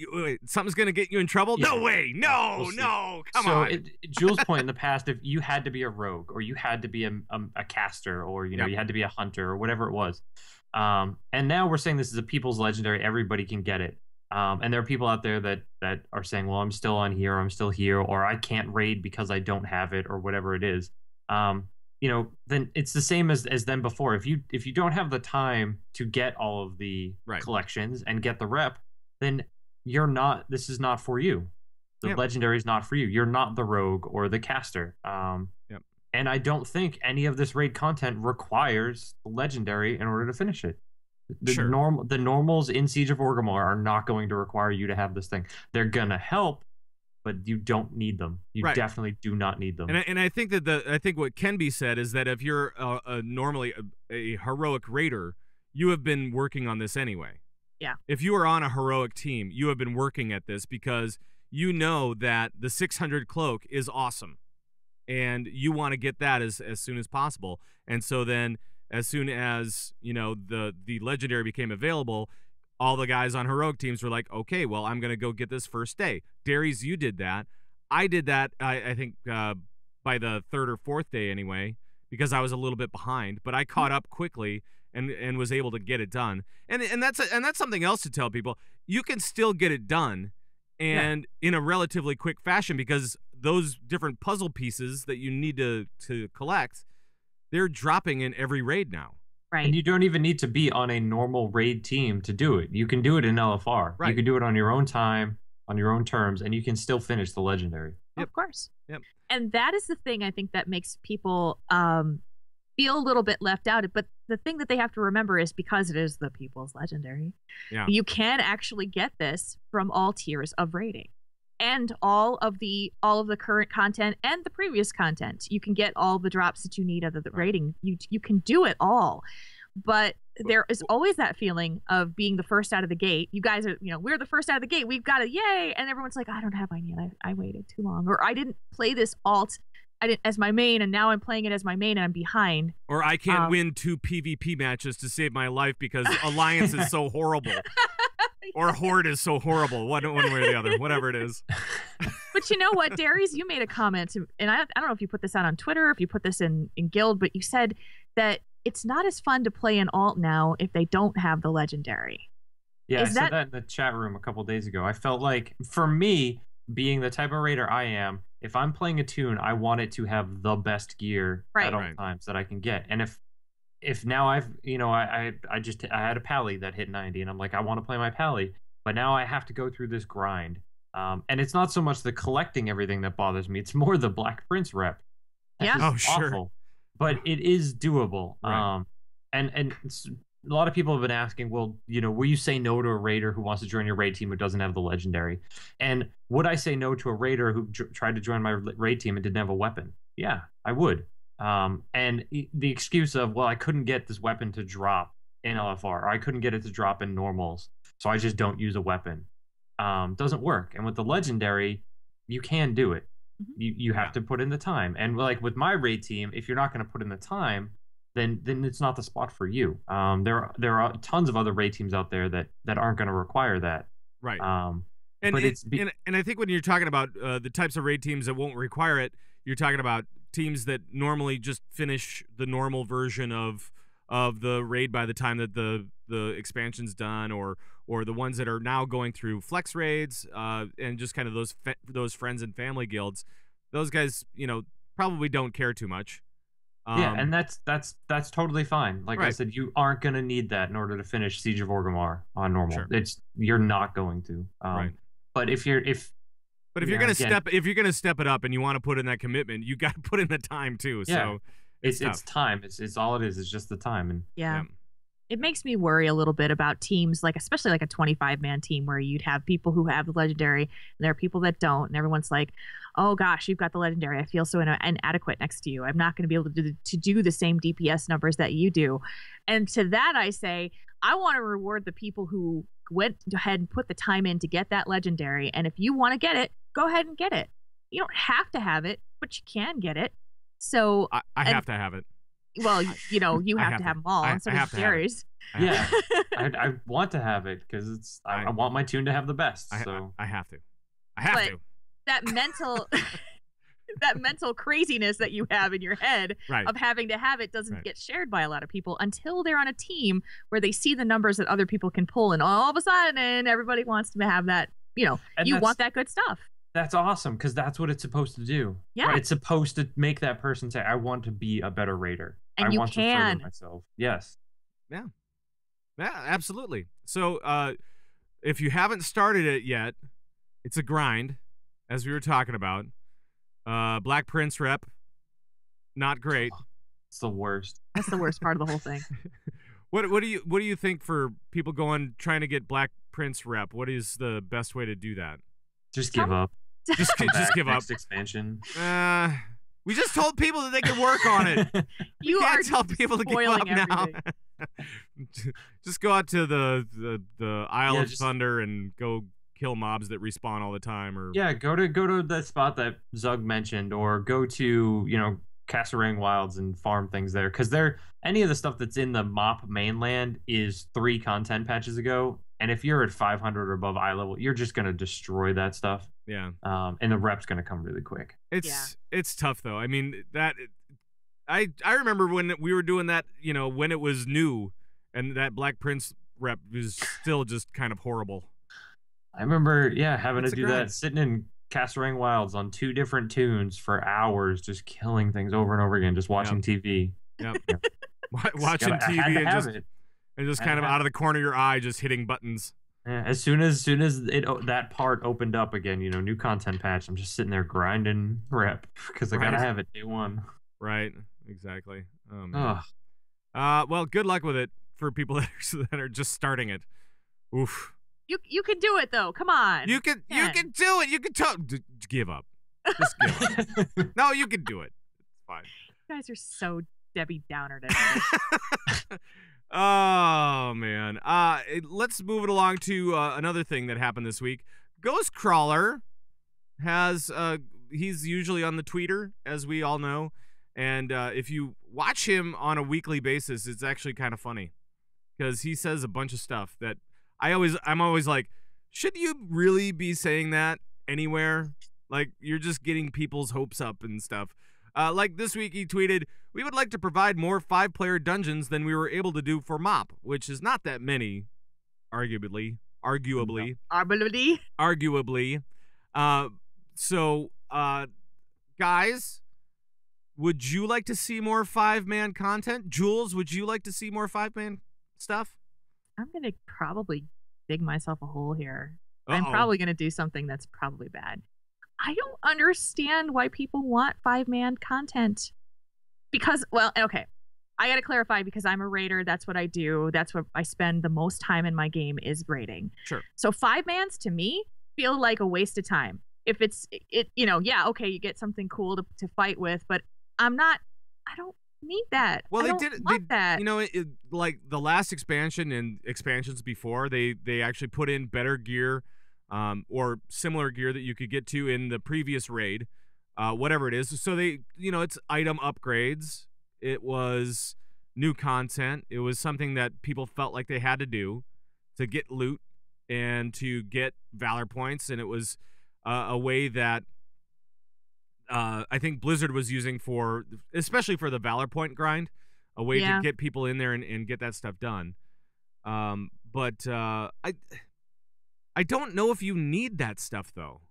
something's gonna get you in trouble? Yeah. No way, no, come on. Jules' point in the past, if you had to be a rogue or you had to be a caster or you had to be a hunter or whatever it was, and now we're saying this is a People's Legendary, everybody can get it. And there are people out there that are saying, well, I'm still on here, I'm still here, or I can't raid because I don't have it, or whatever it is. Then it's the same as then before. If you don't have the time to get all of the collections and get the rep, then this is not for you. The Legendary is not for you. You're not the rogue or the caster. And I don't think any of this raid content requires the Legendary in order to finish it. The normals in Siege of Orgrimmar are not going to require you to have this thing. They're gonna help, but you don't need them. You definitely do not need them. And I think that what can be said is that if you're normally a heroic raider, you have been working on this anyway. Yeah. If you are on a heroic team, you have been working at this because you know that the 600 cloak is awesome, and you want to get that as soon as possible. And so then, as soon as the Legendary became available, all the guys on heroic teams were like, okay, well, I'm going to go get this first day. Dairies, you did that. I did that, I think, by the third or fourth day anyway, because I was a little bit behind. But I caught up quickly and was able to get it done. And that's something else to tell people. You can still get it done and in a relatively quick fashion, because those different puzzle pieces that you need to collect, they're dropping in every raid now. Right. And you don't even need to be on a normal raid team to do it. You can do it in LFR. Right. You can do it on your own time, on your own terms, and you can still finish the Legendary. Of course. Yep. And that is the thing I think that makes people feel a little bit left out. But the thing that they have to remember is, because it is the People's Legendary, you can actually get this from all tiers of raiding. And all of the current content and the previous content. You can get all the drops that you need out of the rating. You can do it all. But there is always that feeling of being the first out of the gate. You guys are, we're the first out of the gate. We've got it, yay! And everyone's like, I don't have mine yet. I waited too long, or I didn't play this alt as my main, and now I'm playing it as my main and I'm behind. Or I can't win 2 PvP matches to save my life because Alliance is so horrible. Or Horde is so horrible. One way or the other, whatever it is. But you know what, Dairies, you made a comment, and I don't know if you put this out on Twitter, if you put this in Guild, but you said that it's not as fun to play an alt now if they don't have the Legendary. Yeah, I said that in the chat room a couple days ago. I felt like, for me, being the type of raider I am, if I'm playing a tune, I want it to have the best gear at all times that I can get. And if now I've, I had a pally that hit 90, and I'm like, I want to play my pally, but now I have to go through this grind. And it's not so much the collecting everything that bothers me. It's more the Black Prince rep. Yeah. Oh, sure. Awful. But it is doable. Right. And a lot of people have been asking, well, will you say no to a raider who wants to join your raid team who doesn't have the Legendary? And would I say no to a raider who tried to join my raid team and didn't have a weapon? Yeah, I would. And the excuse of, well, I couldn't get this weapon to drop in LFR, or I couldn't get it to drop in normals, so I just don't use a weapon, doesn't work. And with the Legendary, you can do it. You have to put in the time. And like with my raid team, if you're not going to put in the time, then it's not the spot for you. There are tons of other raid teams out there that aren't going to require that. Right. And I think when you're talking about the types of raid teams that won't require it, you're talking about teams that normally just finish the normal version of of the raid by the time that the expansion's done, or the ones that are now going through flex raids, and just kind of those friends and family guilds. Those guys, probably don't care too much. Yeah, and that's totally fine. Like I Right. said, you aren't going to need that in order to finish Siege of Orgrimmar on normal. Sure. You're not going to. Right. But if you're gonna step it up and you want to put in that commitment, you got to put in the time too. Yeah. So it's time. It's all it is. It's just the time. And Yeah. It makes me worry a little bit about teams, like especially like a 25-man team where you'd have people who have the legendary and there are people that don't, and everyone's like, oh gosh, you've got the legendary. I feel so inadequate next to you. I'm not going to be able to do the same DPS numbers that you do. And to that I say, I want to reward the people who went ahead and put the time in to get that legendary. And if you want to get it, go ahead and get it. You don't have to have it, but you can get it. So I have to have it. Well, you have to have them all, and so does Jerry's. Yeah, I want to have it because I want my tune to have the best. So I have to. I have to. That mental that mental craziness that you have in your head of having to have it doesn't get shared by a lot of people until they're on a team where they see the numbers that other people can pull, and all of a sudden everybody wants to have that. You want that good stuff. That's awesome because that's what it's supposed to do. Yeah, right? It's supposed to make that person say, "I want to be a better raider. And I want to further myself." Yes. Yeah, absolutely. So, if you haven't started it yet, it's a grind, as we were talking about. Black Prince rep, not great. It's the worst. That's the worst part of the whole thing. What do you think for people trying to get Black Prince rep? What is the best way to do that? Just give up. Just give up. Next expansion. We just told people that they could work on it. You can't are tell people to give up now. Just go out to the Isle of Thunder and go kill mobs that respawn all the time, or go to the spot that Zhug mentioned, or go to Casserang Wilds and farm things there, because any of the stuff that's in the MoP mainland is 3 content patches ago, and if you're at 500 or above eye level, you're just gonna destroy that stuff. Yeah. And the rep's gonna come really quick. It's tough though. I mean I remember when we were doing that, when it was new, and that Black Prince rep was still just kind of horrible. I remember, having to do that, sitting in Casserang Wilds on 2 different tunes for hours, just killing things over and over again, just watching TV. Yep. Watching TV and just kind of out of the corner of your eye, just hitting buttons. Yeah, as soon as that part opened up again, new content patch, I'm just sitting there grinding rep because I gotta have it day one. Right, exactly. Oh, man. Well, good luck with it for people that are just starting it. Oof. You can do it though. Come on. You can do it. You can give up. Just give up. No, you can do it. It's fine. You guys are so Debbie Downer today. Oh man. Let's move it along to another thing that happened this week. Ghostcrawler has he's usually on the tweeter, as we all know, and if you watch him on a weekly basis, it's actually kind of funny because he says a bunch of stuff that I'm always like, should you really be saying that anywhere? Like, you're just getting people's hopes up and stuff. Like this week he tweeted, "We would like to provide more 5-player dungeons than we were able to do for MoP," which is not that many, arguably. So, guys, would you like to see more 5-man content? Jules, would you like to see more 5-man stuff? I'm going to probably dig myself a hole here. Uh-oh. I'm probably going to do something that's probably bad. I don't understand why people want 5-man content. Because, well, okay. I got to clarify, because I'm a raider. That's what I do. That's what I spend the most time in my game is raiding. Sure. So 5-mans to me feel like a waste of time. If it's, okay, you get something cool to fight with, but I don't need that. Well, they want that. Like the last expansion and expansions before, they actually put in better gear, or similar gear that you could get to in the previous raid, whatever it is. So they, it's item upgrades. It was new content. It was something that people felt like they had to do to get loot and to get valor points, and it was a way that I think Blizzard was using especially for the valor point grind. a way to get people in there and get that stuff done. But I don't know if you need that stuff though.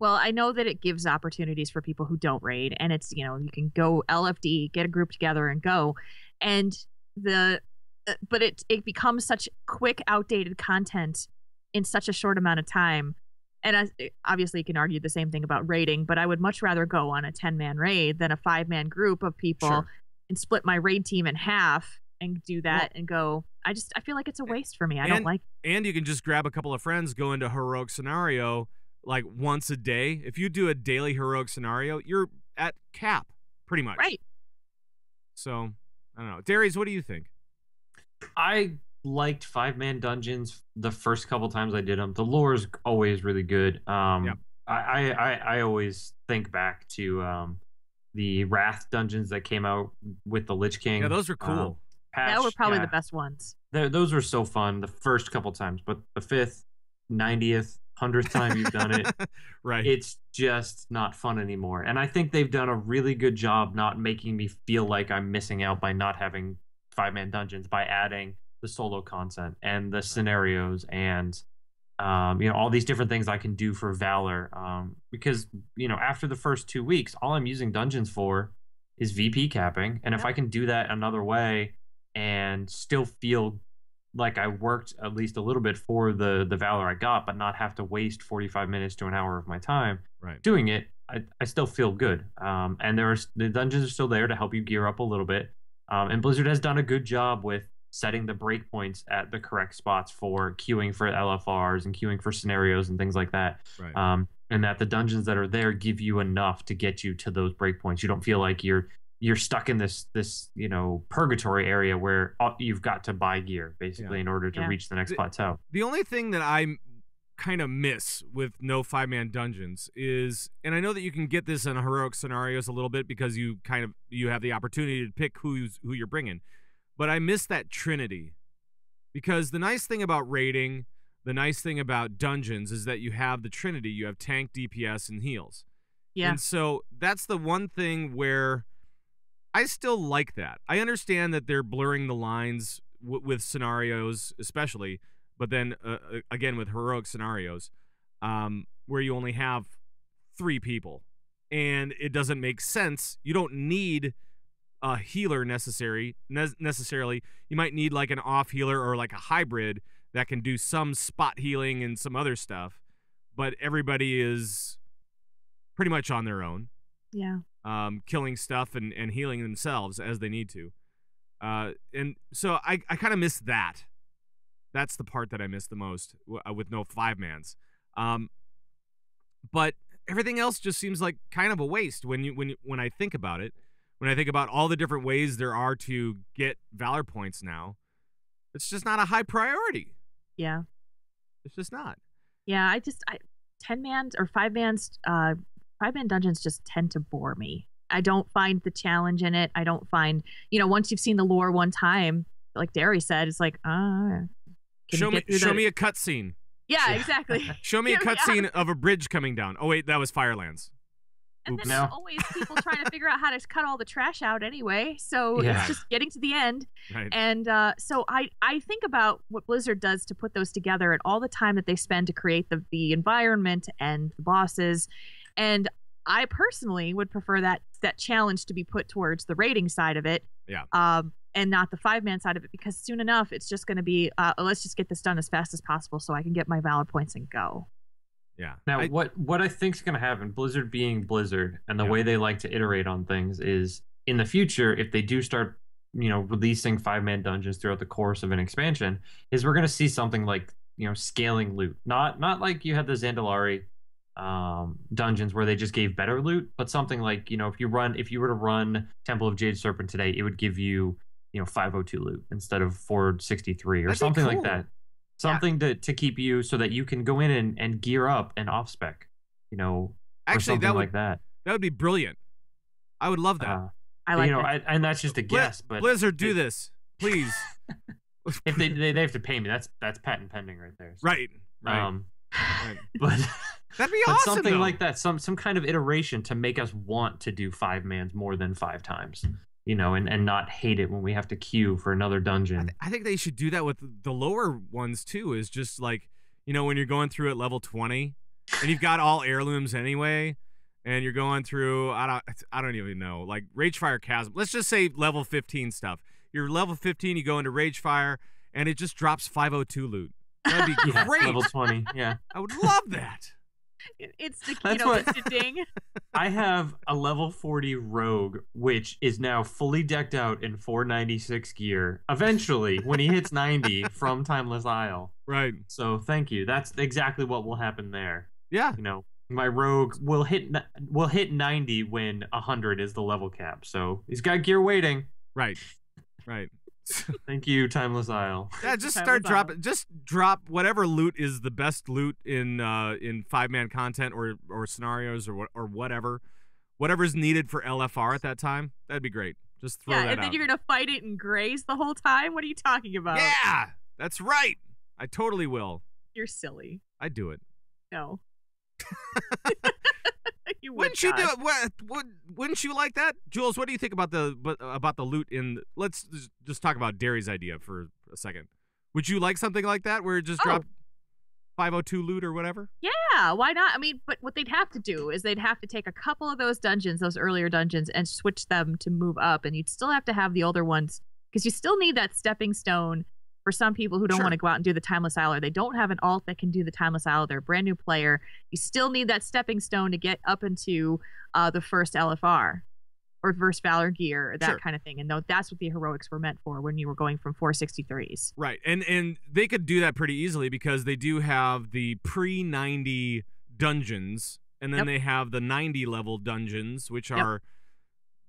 Well, I know that it gives opportunities for people who don't raid, and it's, you can go LFD, get a group together and go. And but it becomes such quick, outdated content in such a short amount of time. And obviously you can argue the same thing about raiding, but I would much rather go on a 10-man raid than a 5-man group of people and split my raid team in half and do that and go. I feel like it's a waste for me. I don't like it. And you can just grab a couple of friends, go into heroic scenario like once a day. If you do a daily heroic scenario, you're at cap pretty much. Right. So, I don't know. Dairies, what do you think? I liked 5-man dungeons the first couple times I did them. The lore is always really good. I always think back to the Wrath dungeons that came out with the Lich King. Yeah, those were cool. That were probably the best ones. Those were so fun the first couple times, but the 5th, 90th, 100th time you've done it, right? It's just not fun anymore. And I think they've done a really good job not making me feel like I'm missing out by not having 5-man dungeons, by adding the solo content and the scenarios and all these different things I can do for Valor. Because after the first 2 weeks, all I'm using dungeons for is VP capping, and if I can do that another way and still feel like I worked at least a little bit for the Valor I got, but not have to waste 45 minutes to an hour of my time doing it, I still feel good. And the dungeons are still there to help you gear up a little bit. And Blizzard has done a good job with setting the breakpoints at the correct spots for queuing for LFRs and queuing for scenarios and things like that. Right. And that the dungeons that are there give you enough to get you to those breakpoints. You don't feel like you're stuck in this purgatory area where you've got to buy gear basically in order to reach the next plateau. The only thing that I kind of miss with no 5-man dungeons is, and I know that you can get this in heroic scenarios a little bit because you have the opportunity to pick who you're bringing, but I miss that trinity, because the nice thing about raiding, the nice thing about dungeons is that you have the trinity. You have tank, DPS, and heals. Yeah. And so that's the one thing where I still like that. I understand that they're blurring the lines with scenarios, especially, but then again with heroic scenarios, where you only have 3 people, and it doesn't make sense. You don't need a healer necessarily. You might need like an off healer or like a hybrid that can do some spot healing and some other stuff, but everybody is pretty much on their own. Yeah. Killing stuff and healing themselves as they need to. And so I kind of miss that. That's the part that I miss the most with no 5-mans. But everything else just seems like kind of a waste when I think about it. When I think about all the different ways there are to get Valor points now, it's just not a high priority. Yeah. It's just not. Yeah, 10-man or 5-man's 5-man dungeons just tend to bore me. I don't find the challenge in it. I don't find, once you've seen the lore one time, like Derry said, it's like, show me a cutscene. Yeah, exactly. Show me a cutscene of a bridge coming down. Oh wait, that was Firelands. And then there's always people trying to figure out how to cut all the trash out anyway. So it's just getting to the end. Right. And so I think about what Blizzard does to put those together and all the time that they spend to create the environment and the bosses. And I personally would prefer that challenge to be put towards the rating side of it. Yeah. And not the 5-man side of it, because soon enough it's just going to be let's just get this done as fast as possible so I can get my Valor points and go. Yeah. Now, what I think is going to happen, Blizzard being Blizzard, and the way they like to iterate on things is, in the future, if they do start, releasing 5-man dungeons throughout the course of an expansion, is we're going to see something like, scaling loot. Not like you had the Zandalari dungeons where they just gave better loot, but something like, if you were to run Temple of Jade Serpent today, it would give you, 502 loot instead of 463 or something like that. Something to keep you so that you can go in and gear up and off spec, or something like that. That would be brilliant. I would love that. I like that. And that's just a guess. But Blizzard, do this, please. If they have to pay me, that's patent pending right there. So. Right. But that'd be awesome. Something like that, some kind of iteration to make us want to do 5-mans more than 5 times. and not hate it when we have to queue for another dungeon. I think they should do that with the lower ones too. Is just like, when you're going through at level 20 and you've got all heirlooms anyway, and you're going through, I don't even know, like Ragefire Chasm. Let's just say level 15 stuff. You're level 15, you go into Ragefire, and it just drops 502 loot. That'd be great. Level 20, yeah. I would love that. It's the That's ding. I have a level 40 rogue, which is now fully decked out in 496 gear. Eventually, when he hits 90 from Timeless Isle. Right. So thank you. That's exactly what will happen there. Yeah. My rogue will hit 90 when 100 is the level cap. So he's got gear waiting. Right. Thank you, Timeless Isle. Yeah, just start dropping. Just drop whatever loot is the best loot in 5-man content or scenarios or whatever's needed for LFR at that time. That'd be great. Just throw that out. Yeah, and then you're gonna fight it in grays the whole time. What are you talking about? Yeah, that's right. I totally will. You're silly. I'd do it. No. Wouldn't you do it? Wouldn't you like that, Jules? What do you think about the loot in? Let's just talk about Dairies' idea for a second. Would you like something like that where it just dropped 502 loot or whatever? Yeah, why not? I mean, but what they'd have to do is they'd have to take a couple of those dungeons, those earlier dungeons, and switch them to move up, and you'd still have to have the older ones because you still need that stepping stone for some people who don't want to go out and do the Timeless Isle, or they don't have an alt that can do the Timeless Isle. They're a brand new player. You still need that stepping stone to get up into the first LFR or first Valor gear, that kind of thing. And that's what the heroics were meant for when you were going from 463s. Right. And they could do that pretty easily because they do have the pre-90 dungeons, and then they have the 90 level dungeons, which are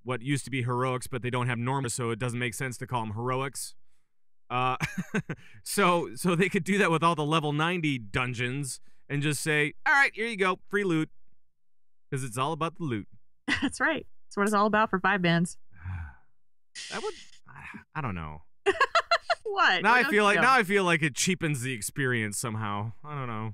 what used to be heroics, but they don't have normal, so it doesn't make sense to call them heroics. So they could do that with all the level 90 dungeons and just say, all right, here you go, free loot, because it's all about the loot. That's right. That's what it's all about for 5-mans. That would, I don't know. What? Now I feel like it cheapens the experience somehow. I don't know.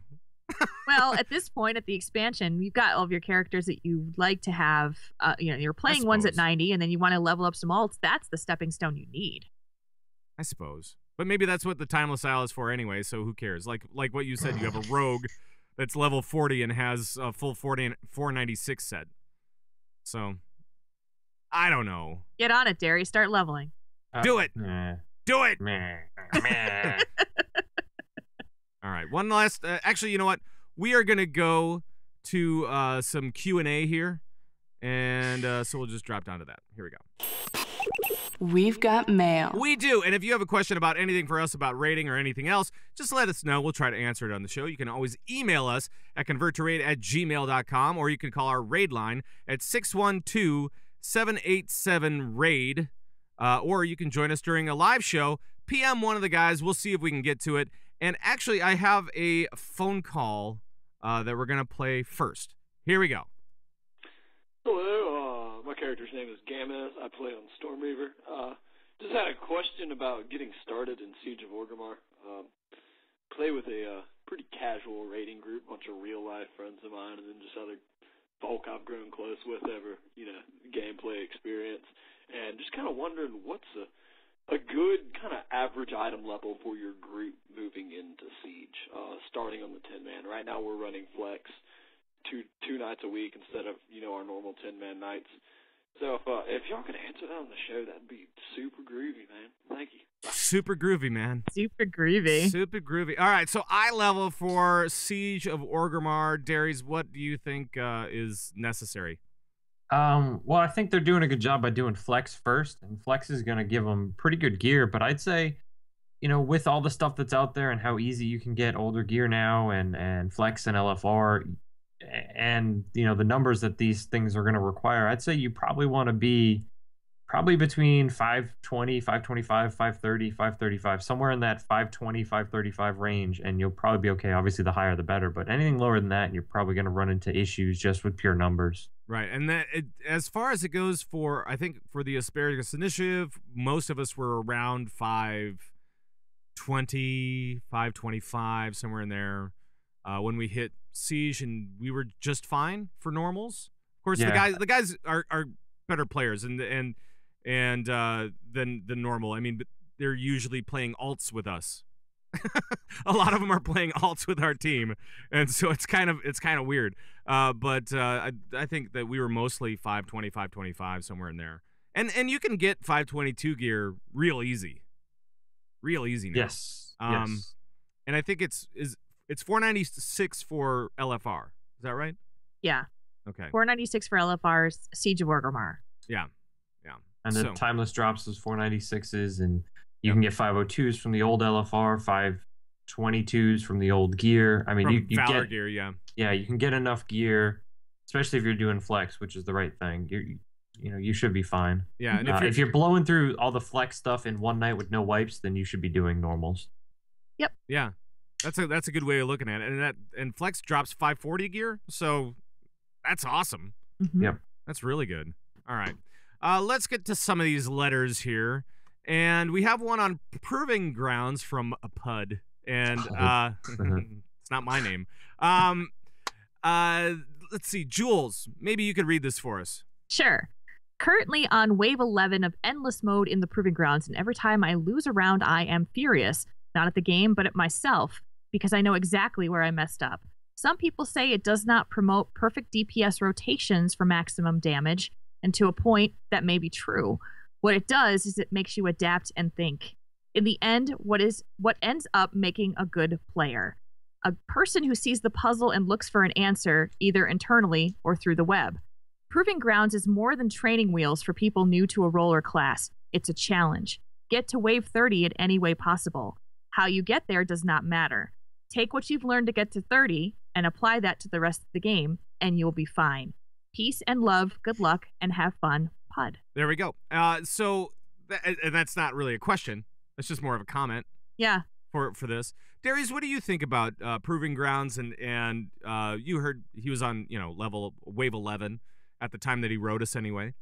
Well, at this point, at the expansion, you've got all of your characters that you like to have. You're playing ones at 90, and then you want to level up some alts. That's the stepping stone you need. I suppose. But maybe that's what the Timeless Isle is for anyway, so who cares? Like what you said, you have a rogue that's level 40 and has a full 496 set. So, I don't know. Get on it, Dairy. Start leveling. Do it! Do it! All right, one last... actually, you know what? We are going to go to some Q&A here, and so we'll just drop down to that. Here we go. We've got mail. We do. And if you have a question about anything for us about rating or anything else, just let us know. We'll try to answer it on the show. You can always email us at converttoraid@gmail.com, or you can call our raid line at 612-787-RAID, or you can join us during a live show. PM one of the guys. We'll see if we can get to it. And actually, I have a phone call that we're going to play first. Here we go. Hello, my character's name is Gameth. I play on Stormreaver. Just had a question about getting started in Siege of Orgrimmar. Play with a pretty casual raiding group, bunch of real-life friends of mine, and then just other folk I've grown close with over, gameplay experience. And just kind of wondering what's a good kind of average item level for your group moving into Siege, starting on the 10-man. Right now we're running Flex two nights a week instead of, our normal 10-man nights. So if y'all could answer that on the show, that'd be super groovy, man. Thank you. Super groovy, man. Super groovy. Super groovy. All right, so eye level for Siege of Orgrimmar. Dairies, what do you think is necessary? Well, I think they're doing a good job by doing Flex first, and Flex is going to give them pretty good gear, but I'd say, with all the stuff that's out there and how easy you can get older gear now and Flex and LFR, and the numbers that these things are going to require, I'd say you probably want to be between 520, 525, 530, 535, somewhere in that 520, 535 range, and you'll probably be okay. Obviously, the higher the better, but anything lower than that, you're probably going to run into issues just with pure numbers. Right, and as far as it goes for, I think for the Asparagus Initiative, most of us were around 520, 525, somewhere in there. When we hit Siege, and we were just fine for normals. Of course, the guys are better players, and and than normal. I mean, but they're usually playing alts with us. A lot of them are playing alts with our team, and so it's kind of weird. But I think that we were mostly 520, 525, somewhere in there. And you can get 522 gear real easy now. Yes. Yes. And I think it's 496 for LFR. Is that right? Yeah. Okay. 496 for LFR, Siege of Orgrimmar. Yeah. And the timeless drops is 496s, and you can get 502s from the old LFR, 522s from the old gear. I mean, you Valor get gear, yeah. Yeah, you can get enough gear, especially if you're doing flex, which is the right thing. You should be fine. Yeah, and if you're blowing through all the flex stuff in one night with no wipes, then you should be doing normals. Yep. Yeah, that's a good way of looking at it. And flex drops 540 gear, so that's awesome. Mm-hmm. Yep, that's really good. All right, let's get to some of these letters here, and we have one on Proving Grounds from a Pud, and it's not my name. Let's see, Jules, maybe you could read this for us. Sure. Currently on wave 11 of endless mode in the Proving Grounds, and every time I lose a round, I am furious. Not at the game, but at myself, because I know exactly where I messed up. Some people say it does not promote perfect DPS rotations for maximum damage, and to a point, that may be true. What it does is it makes you adapt and think. In the end, what ends up making a good player? A person who sees the puzzle and looks for an answer, either internally or through the web. Proving Grounds is more than training wheels for people new to a role or class. It's a challenge. Get to wave 30 in any way possible. How you get there does not matter. Take what you've learned to get to 30 and apply that to the rest of the game, and you'll be fine. Peace and love, good luck, and have fun, Pud. There we go. So that's not really a question. That's just more of a comment. Yeah. For this. Darius, what do you think about Proving Grounds? And you heard he was on, wave 11 at the time that he wrote us anyway.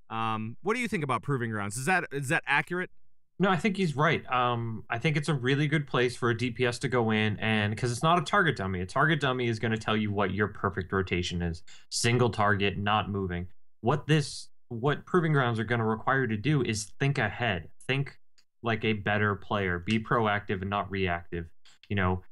What do you think about Proving Grounds? Is that accurate? No, I think he's right. I think it's a really good place for a DPS to go in, and because it's not a target dummy. A target dummy is going to tell you what your perfect rotation is. Single target, not moving. What Proving Grounds are going to require you to do is think ahead. Think like a better player. Be proactive and not reactive.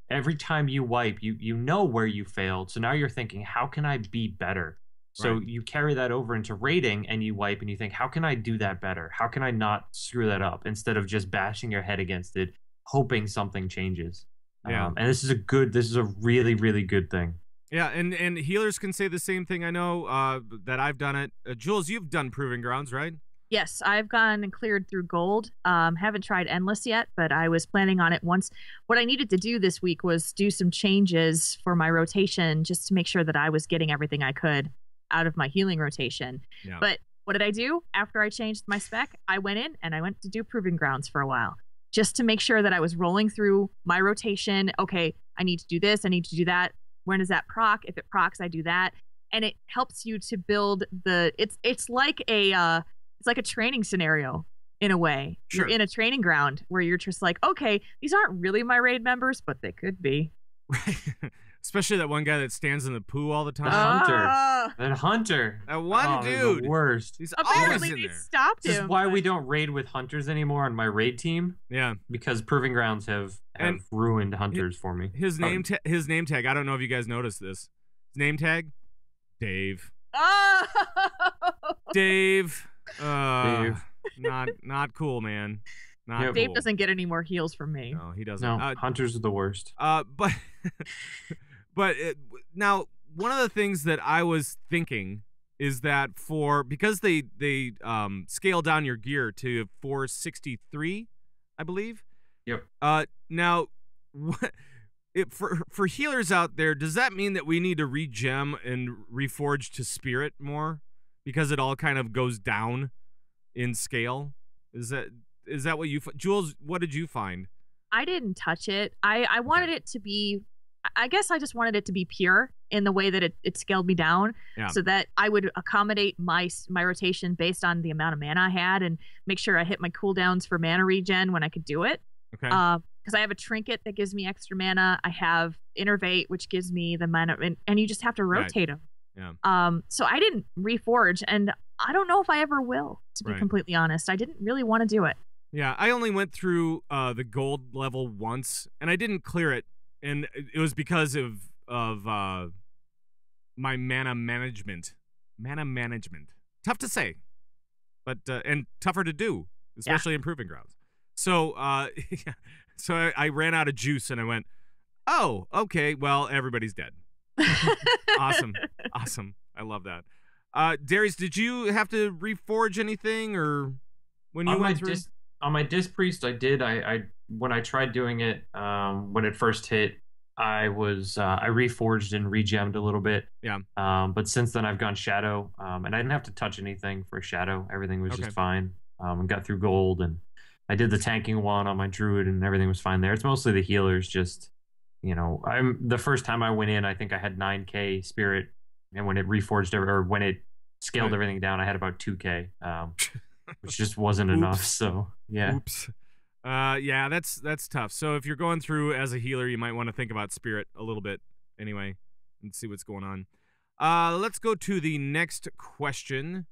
Every time you wipe, you know where you failed. So now you're thinking, how can I be better? So you carry that over into raiding, and you wipe and you think, how can I do that better? How can I not screw that up? Instead of just bashing your head against it, hoping something changes. Yeah. And this is a really, really good thing. Yeah, and healers can say the same thing. I know that I've done it. Jules, you've done Proving Grounds, right? Yes, I've gone and cleared through gold. Haven't tried endless yet, but I was planning on it once. What I needed to do this week was do some changes for my rotation just to make sure that I was getting everything I could out of my healing rotation. Yeah. But what did I do? After I changed my spec, I went in and I went to do Proving Grounds for a while just to make sure that I was rolling through my rotation. Okay, I need to do this. I need to do that. When does that proc? If it procs, I do that. And it helps you to build it's like a training scenario in a way. Sure. You're in a training ground where you're just like, okay, these aren't really my raid members, but they could be. Especially that one guy that stands in the poo all the time. That hunter. That one dude. The worst. He's apparently always in they there. stopped him. This is why we don't raid with hunters anymore on my raid team. Yeah. Because Proving Grounds have ruined hunters for me. His name tag. I don't know if you guys noticed this. His name tag, Dave. Oh. Dave. Not cool, man. Dave doesn't get any more heals from me. No, he doesn't. No, hunters are the worst. But now one of the things that I was thinking is that because they scale down your gear to 463, I believe. Yep. Now, for healers out there, does that mean that we need to regem and reforge to spirit more because it all kind of goes down in scale? Is that what you, Jules? What did you find? I didn't touch it. I wanted it to be. I guess I just wanted it to be pure in the way that it scaled me down, so that I would accommodate my rotation based on the amount of mana I had and make sure I hit my cooldowns for mana regen when I could do it. Okay. Because I have a trinket that gives me extra mana. I have Innervate, which gives me the mana, and you just have to rotate them. Yeah. So I didn't reforge, and I don't know if I ever will, to be completely honest. I didn't really want to do it. Yeah, I only went through the gold level once, and I didn't clear it, and it was because of my mana management. Mana management. Tough to say, but and tougher to do, especially in Proving Grounds. So, so I ran out of juice, and I went, oh, okay, well, everybody's dead. Awesome. I love that. Darius, did you have to reforge anything, or when you went through? On my Disc Priest, I did. I when I tried doing it, when it first hit, I reforged and regemmed a little bit. Yeah. But since then, I've gone Shadow, and I didn't have to touch anything for Shadow. Everything was just fine. And got through Gold, and I did the tanking one on my Druid, and everything was fine there. It's mostly the healers. Just, the first time I went in, I think I had 9K Spirit, and when it reforged or when it scaled everything down, I had about 2K. Which just wasn't enough. So yeah. Oops. Yeah, that's tough. So if you're going through as a healer, you might want to think about Spirit a little bit anyway, and see what's going on. Let's go to the next question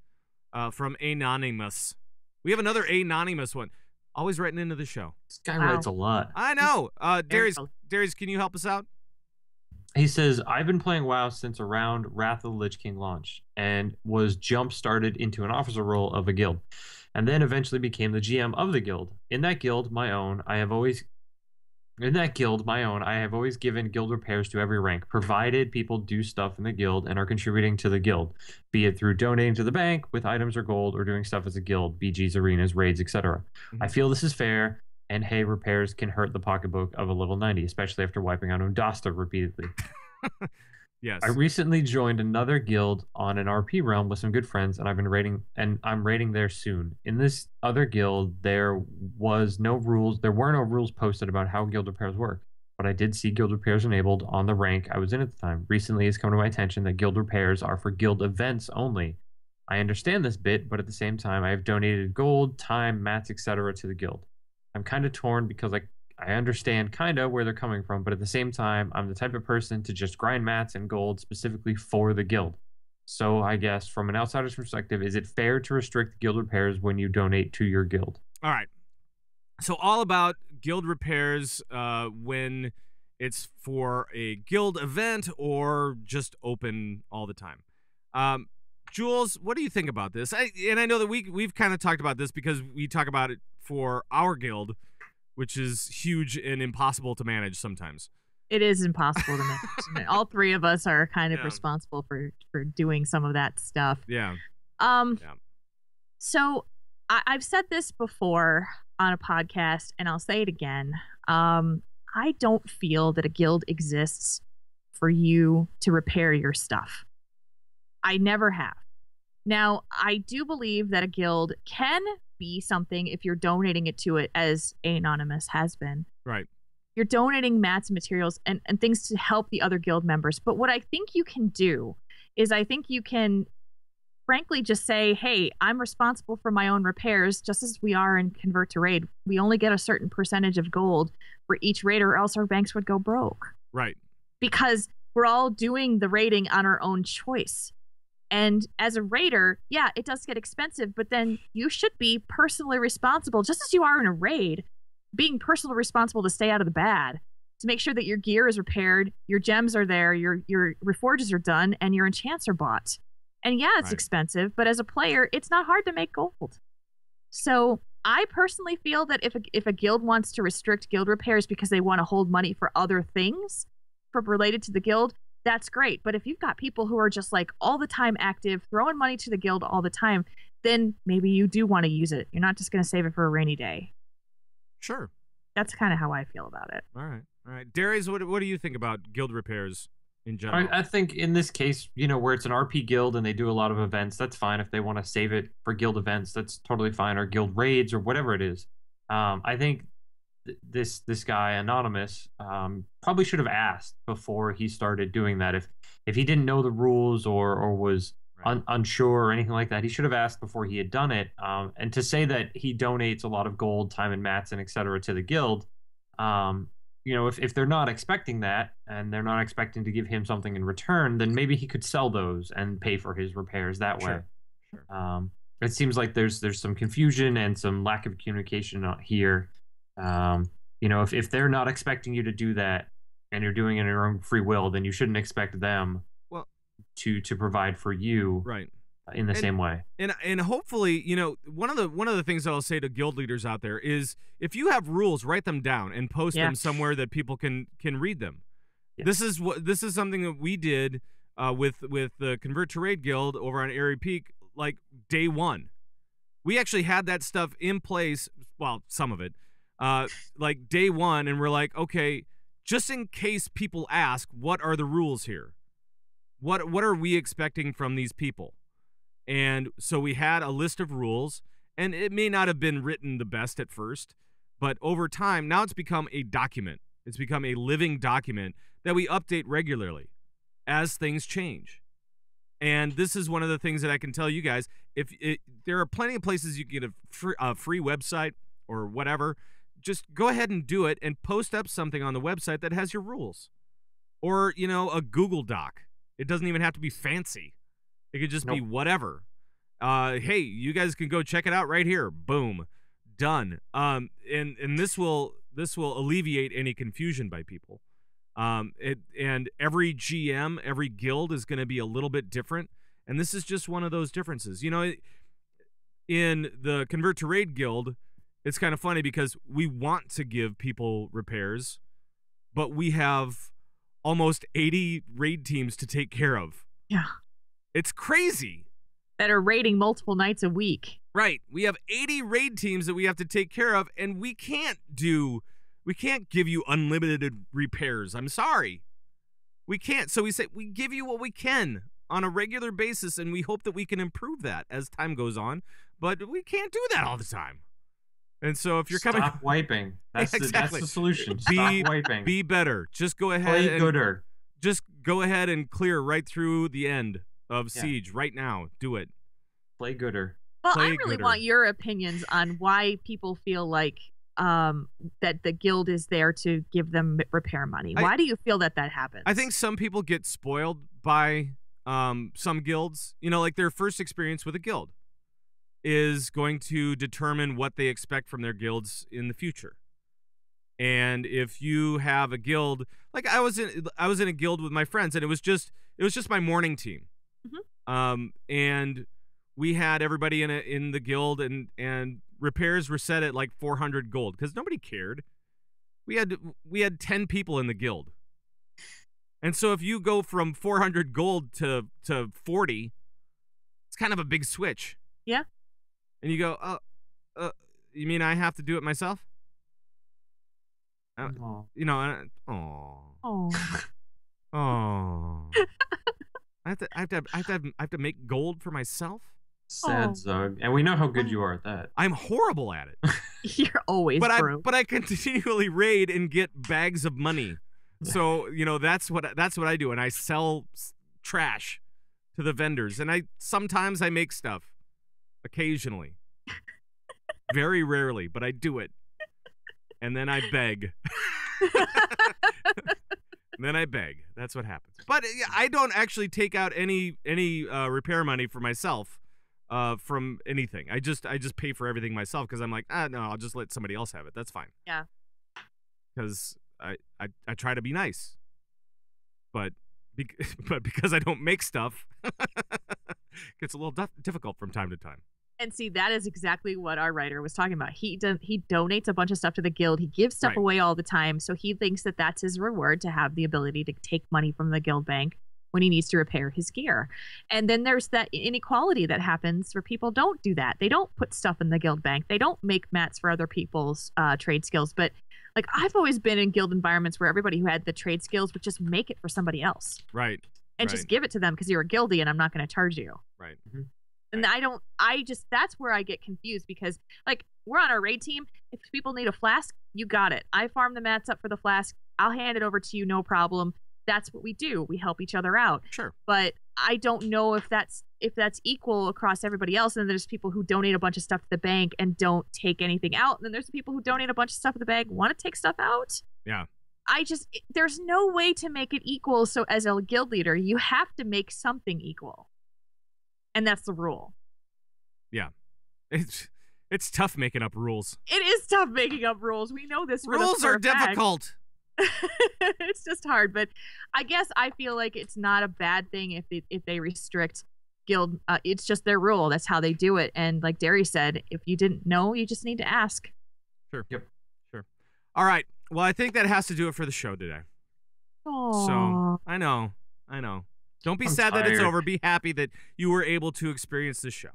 from Anonymous. We have another Anonymous one. Always writing into the show. This guy writes a lot. I know. Darius, can you help us out? He says, I've been playing WoW since around Wrath of the Lich King launch and was jump-started into an officer role of a guild, and then eventually became the GM of the guild. In that guild, my own, I have always given guild repairs to every rank, provided people do stuff in the guild and are contributing to the guild, be it through donating to the bank with items or gold or doing stuff as a guild, BGs, arenas, raids, etc. I feel this is fair. And hey, repairs can hurt the pocketbook of a level 90, especially after wiping out Undasta repeatedly. Yes. I recently joined another guild on an RP realm with some good friends, and I'm raiding there soon. In this other guild, there were no rules posted about how guild repairs work, but I did see guild repairs enabled on the rank I was in at the time. Recently, it's come to my attention that guild repairs are for guild events only. I understand this bit, but at the same time, I have donated gold, time, mats, etc. to the guild. I'm kind of torn because I understand kind of where they're coming from, but at the same time, I'm the type of person to just grind mats and gold specifically for the guild. So I guess from an outsider's perspective, is it fair to restrict guild repairs when you donate to your guild? All right. So all about guild repairs when it's for a guild event or just open all the time. Jules, what do you think about this? I know that we've kind of talked about this because we talk about it for our guild, which is huge and impossible to manage sometimes. It is impossible to manage. All three of us are kind of responsible for doing some of that stuff. Yeah. So I've said this before on a podcast, and I'll say it again. I don't feel that a guild exists for you to repair your stuff. I never have. Now, I do believe that a guild can be something if you're donating it to it, as Anonymous has been. Right. You're donating mats and materials and things to help the other guild members. But what I think you can do is I think you can frankly just say, hey, I'm responsible for my own repairs, just as we are in Convert to Raid. We only get a certain percentage of gold for each raider, or else our banks would go broke. Right. Because we're all doing the raiding on our own choice. And as a raider, yeah, it does get expensive, but then you should be personally responsible, just as you are in a raid, being personally responsible to stay out of the bad, to make sure that your gear is repaired, your gems are there, your reforges are done, and your enchants are bought. And yeah, it's expensive, but as a player, it's not hard to make gold. So I personally feel that if a guild wants to restrict guild repairs because they want to hold money for other things related to the guild, that's great. But if you've got people who are just like all the time active, throwing money to the guild all the time, then maybe you do want to use it. You're not just going to save it for a rainy day. Sure. That's kind of how I feel about it. All right. Darius, what do you think about guild repairs in general? I think in this case, where it's an RP guild and they do a lot of events, that's fine. If they want to save it for guild events, that's totally fine, or guild raids or whatever it is. I think this guy Anonymous probably should have asked before he started doing that. If he didn't know the rules or was unsure or anything like that, he should have asked before he had done it. And to say that he donates a lot of gold, time, and mats and etc. to the guild, if they're not expecting that and they're not expecting to give him something in return, then maybe he could sell those and pay for his repairs that way. It seems like there's some confusion and some lack of communication here. If they're not expecting you to do that and you're doing it in your own free will, then you shouldn't expect them to provide for you right in the same way. And hopefully, one of the things that I'll say to guild leaders out there is, if you have rules, write them down and post them somewhere that people can read them. Yeah. This is something that we did with the Convert to Raid Guild over on Airy Peak, like day one. We actually had that stuff in place, well, some of it, like day one, and we're like, okay, just in case people ask, what are the rules here? What are we expecting from these people? And so we had a list of rules, and it may not have been written the best at first, but over time, now it's become a document. It's become a living document that we update regularly as things change. And this is one of the things that I can tell you guys. There are plenty of places you can get a free website or whatever. Just go ahead and do it and post up something on the website that has your rules. Or, a Google Doc. It doesn't even have to be fancy. It could just be whatever. Hey, you guys can go check it out right here. Boom. Done. And this will alleviate any confusion by people. And every GM, every guild is going to be a little bit different. And this is just one of those differences. In the Convert to Raid Guild, it's kind of funny because we want to give people repairs, but we have almost 80 raid teams to take care of. Yeah. It's crazy. That are raiding multiple nights a week. Right. We have 80 raid teams that we have to take care of, and we can't give you unlimited repairs. I'm sorry. We can't. So we say we give you what we can on a regular basis, and we hope that we can improve that as time goes on, but we can't do that all the time. And so if you're Stop wiping. That's the solution. Stop wiping. Be better. Just go ahead. Play gooder. Just go ahead and clear right through the end of Siege right now. Do it. Play gooder. Well, I really want your opinions on why people feel like that the guild is there to give them repair money. Why do you feel that happens? I think some people get spoiled by some guilds. Like their first experience with a guild is going to determine what they expect from their guilds in the future. And if you have a guild, like I was in a guild with my friends, and it was just my morning team. Mm-hmm. And we had everybody in the guild, and repairs were set at like 400 gold because nobody cared. We had 10 people in the guild. And so if you go from 400 gold to 40, it's kind of a big switch. Yeah. And you go, you mean I have to do it myself? Oh. I have to make gold for myself? Sad Zhug. And we know how good you are at that. I'm horrible at it. You're always broke. But I continually raid and get bags of money. So, that's what I do, and I sell trash to the vendors, and sometimes I make stuff. Occasionally. Very rarely, but I do it. And then I beg. And then I beg. That's what happens. But I don't actually take out any repair money for myself from anything. I just pay for everything myself because I'm like, no, I'll just let somebody else have it. That's fine. Yeah. Because I try to be nice. But because I don't make stuff, it gets a little difficult from time to time. And see, that is exactly what our writer was talking about. He donates a bunch of stuff to the guild. He gives stuff away all the time. So he thinks that that's his reward, to have the ability to take money from the guild bank when he needs to repair his gear. And then there's that inequality that happens where people don't do that. They don't put stuff in the guild bank. They don't make mats for other people's trade skills. But like, I've always been in guild environments where everybody who had the trade skills would just make it for somebody else. Right. And just give it to them because you're a guildie and I'm not going to charge you. Right. Mm-hmm. And that's where I get confused because, like, we're on our raid team. If people need a flask, you got it. I farm the mats up for the flask. I'll hand it over to you, no problem. That's what we do. We help each other out. Sure. But I don't know if that's equal across everybody else. And then there's people who donate a bunch of stuff to the bank and don't take anything out. And then there's people who donate a bunch of stuff to the bank, want to take stuff out. Yeah. There's no way to make it equal. So as a guild leader, you have to make something equal. And that's the rule. Yeah. It's tough making up rules. It is tough making up rules. We know this. Rules are difficult. It's just hard, but I guess I feel like it's not a bad thing if they restrict guild. It's just their rule. That's how they do it. And like Derry said, if you didn't know, you just need to ask. Sure. Yep. Sure. All right. Well, I think that has to do it for the show today. Aww. So I know. Don't be sad that it's over. Be happy that you were able to experience the show.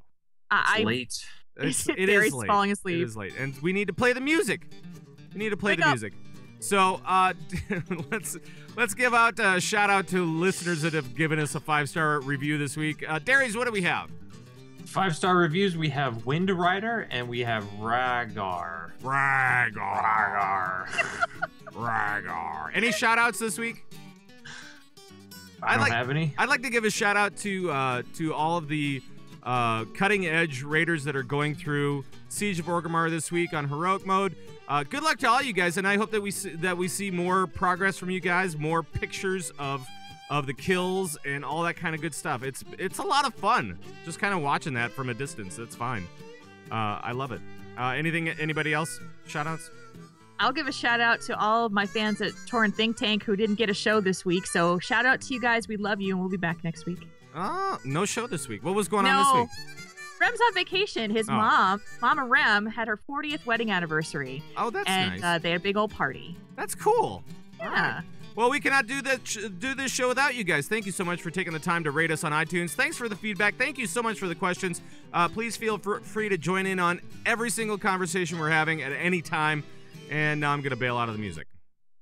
It's late. It is late. Falling asleep. It is late, and we need to play the music. Music. So let's give out a shout out to listeners that have given us a 5-star review this week. Darius, what do we have? 5-star reviews. We have Wind Rider and we have Rhaegar. Rhaegar. Any shout outs this week? I don't have any. I'd like to give a shout out to all of the cutting edge raiders that are going through Siege of Orgrimmar this week on heroic mode. Good luck to all you guys, and I hope that we see more progress from you guys, more pictures of the kills and all that kind of good stuff. It's a lot of fun just kind of watching that from a distance. That's fine. I love it. Anybody else? Shout outs? I'll give a shout out to all of my fans at Tauren Think Tank who didn't get a show this week. So shout out to you guys. We love you, and we'll be back next week. No show this week. What was going on this week? Rem's on vacation. His mom, Mama Rem, had her 40th wedding anniversary. Oh, that's nice. And they had a big old party. That's cool. Yeah. Right. Well, we cannot do this show without you guys. Thank you so much for taking the time to rate us on iTunes. Thanks for the feedback. Thank you so much for the questions. Please feel free to join in on every single conversation we're having at any time. And now I'm going to bail out of the music.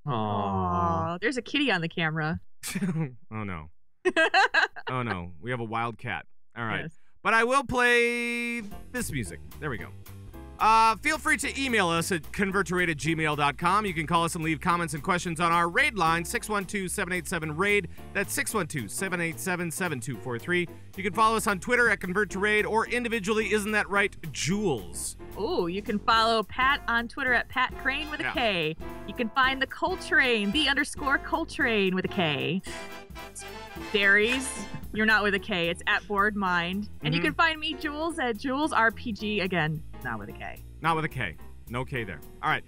Aww. There's a kitty on the camera. Oh, no. Oh, no. We have a wild cat. All right. Yes. But I will play this music. There we go. Feel free to email us at convertraid@gmail.com. You can call us and leave comments and questions on our raid line, 612-787-RAID. That's 612-787-7243. You can follow us on Twitter at convertraid or individually, isn't that right, Jules? Oh, you can follow Pat on Twitter at Pat Crane with a K. You can find the Coltrane, _Coltrane with a K. Dairies, you're not with a K. It's at Board Mind. And you can find me, Jules, at Jules RPG. Again, not with a K. Not with a K. No K there. All right.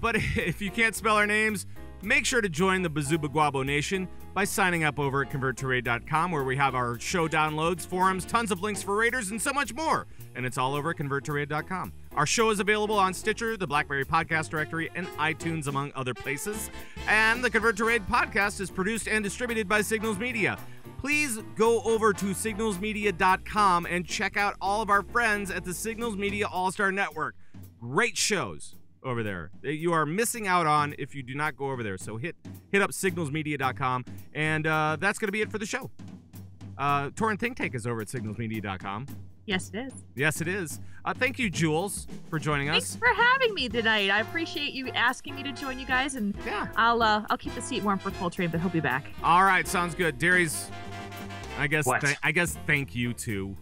But if you can't spell our names, make sure to join the Bazuba Guabo Nation by signing up over at convertraid.com, where we have our show downloads, forums, tons of links for raiders, and so much more. And it's all over at convertraid.com. Our show is available on Stitcher, the BlackBerry Podcast Directory, and iTunes, among other places. And the Convert to Raid podcast is produced and distributed by Signals Media. Please go over to signalsmedia.com and check out all of our friends at the Signals Media All-Star Network. Great shows over there that you are missing out on if you do not go over there. So hit up signalsmedia.com, and that's going to be it for the show. Tauren Think Tank is over at signalsmedia.com. Yes, it is. Yes, it is. Thank you, Jules, for joining us. Thanks for having me tonight. I appreciate you asking me to join you guys, and I'll keep the seat warm for Coltrane, but he'll be back. All right, sounds good. Darius, I guess thank you too.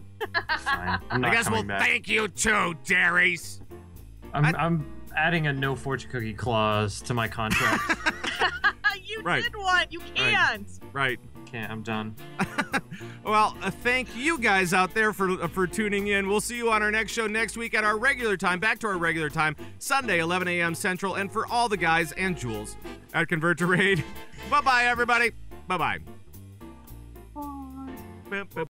Fine. I guess we'll thank you too, Darius. I'm adding a no fortune cookie clause to my contract. You did one. You can't. Right. Can't. I'm done. Well, thank you guys out there for tuning in. We'll see you on our next show next week at our regular time, back to our regular time, Sunday, 11 a.m. Central, and for all the guys and Jules at Convert to Raid. Bye-bye, everybody. Bye-bye.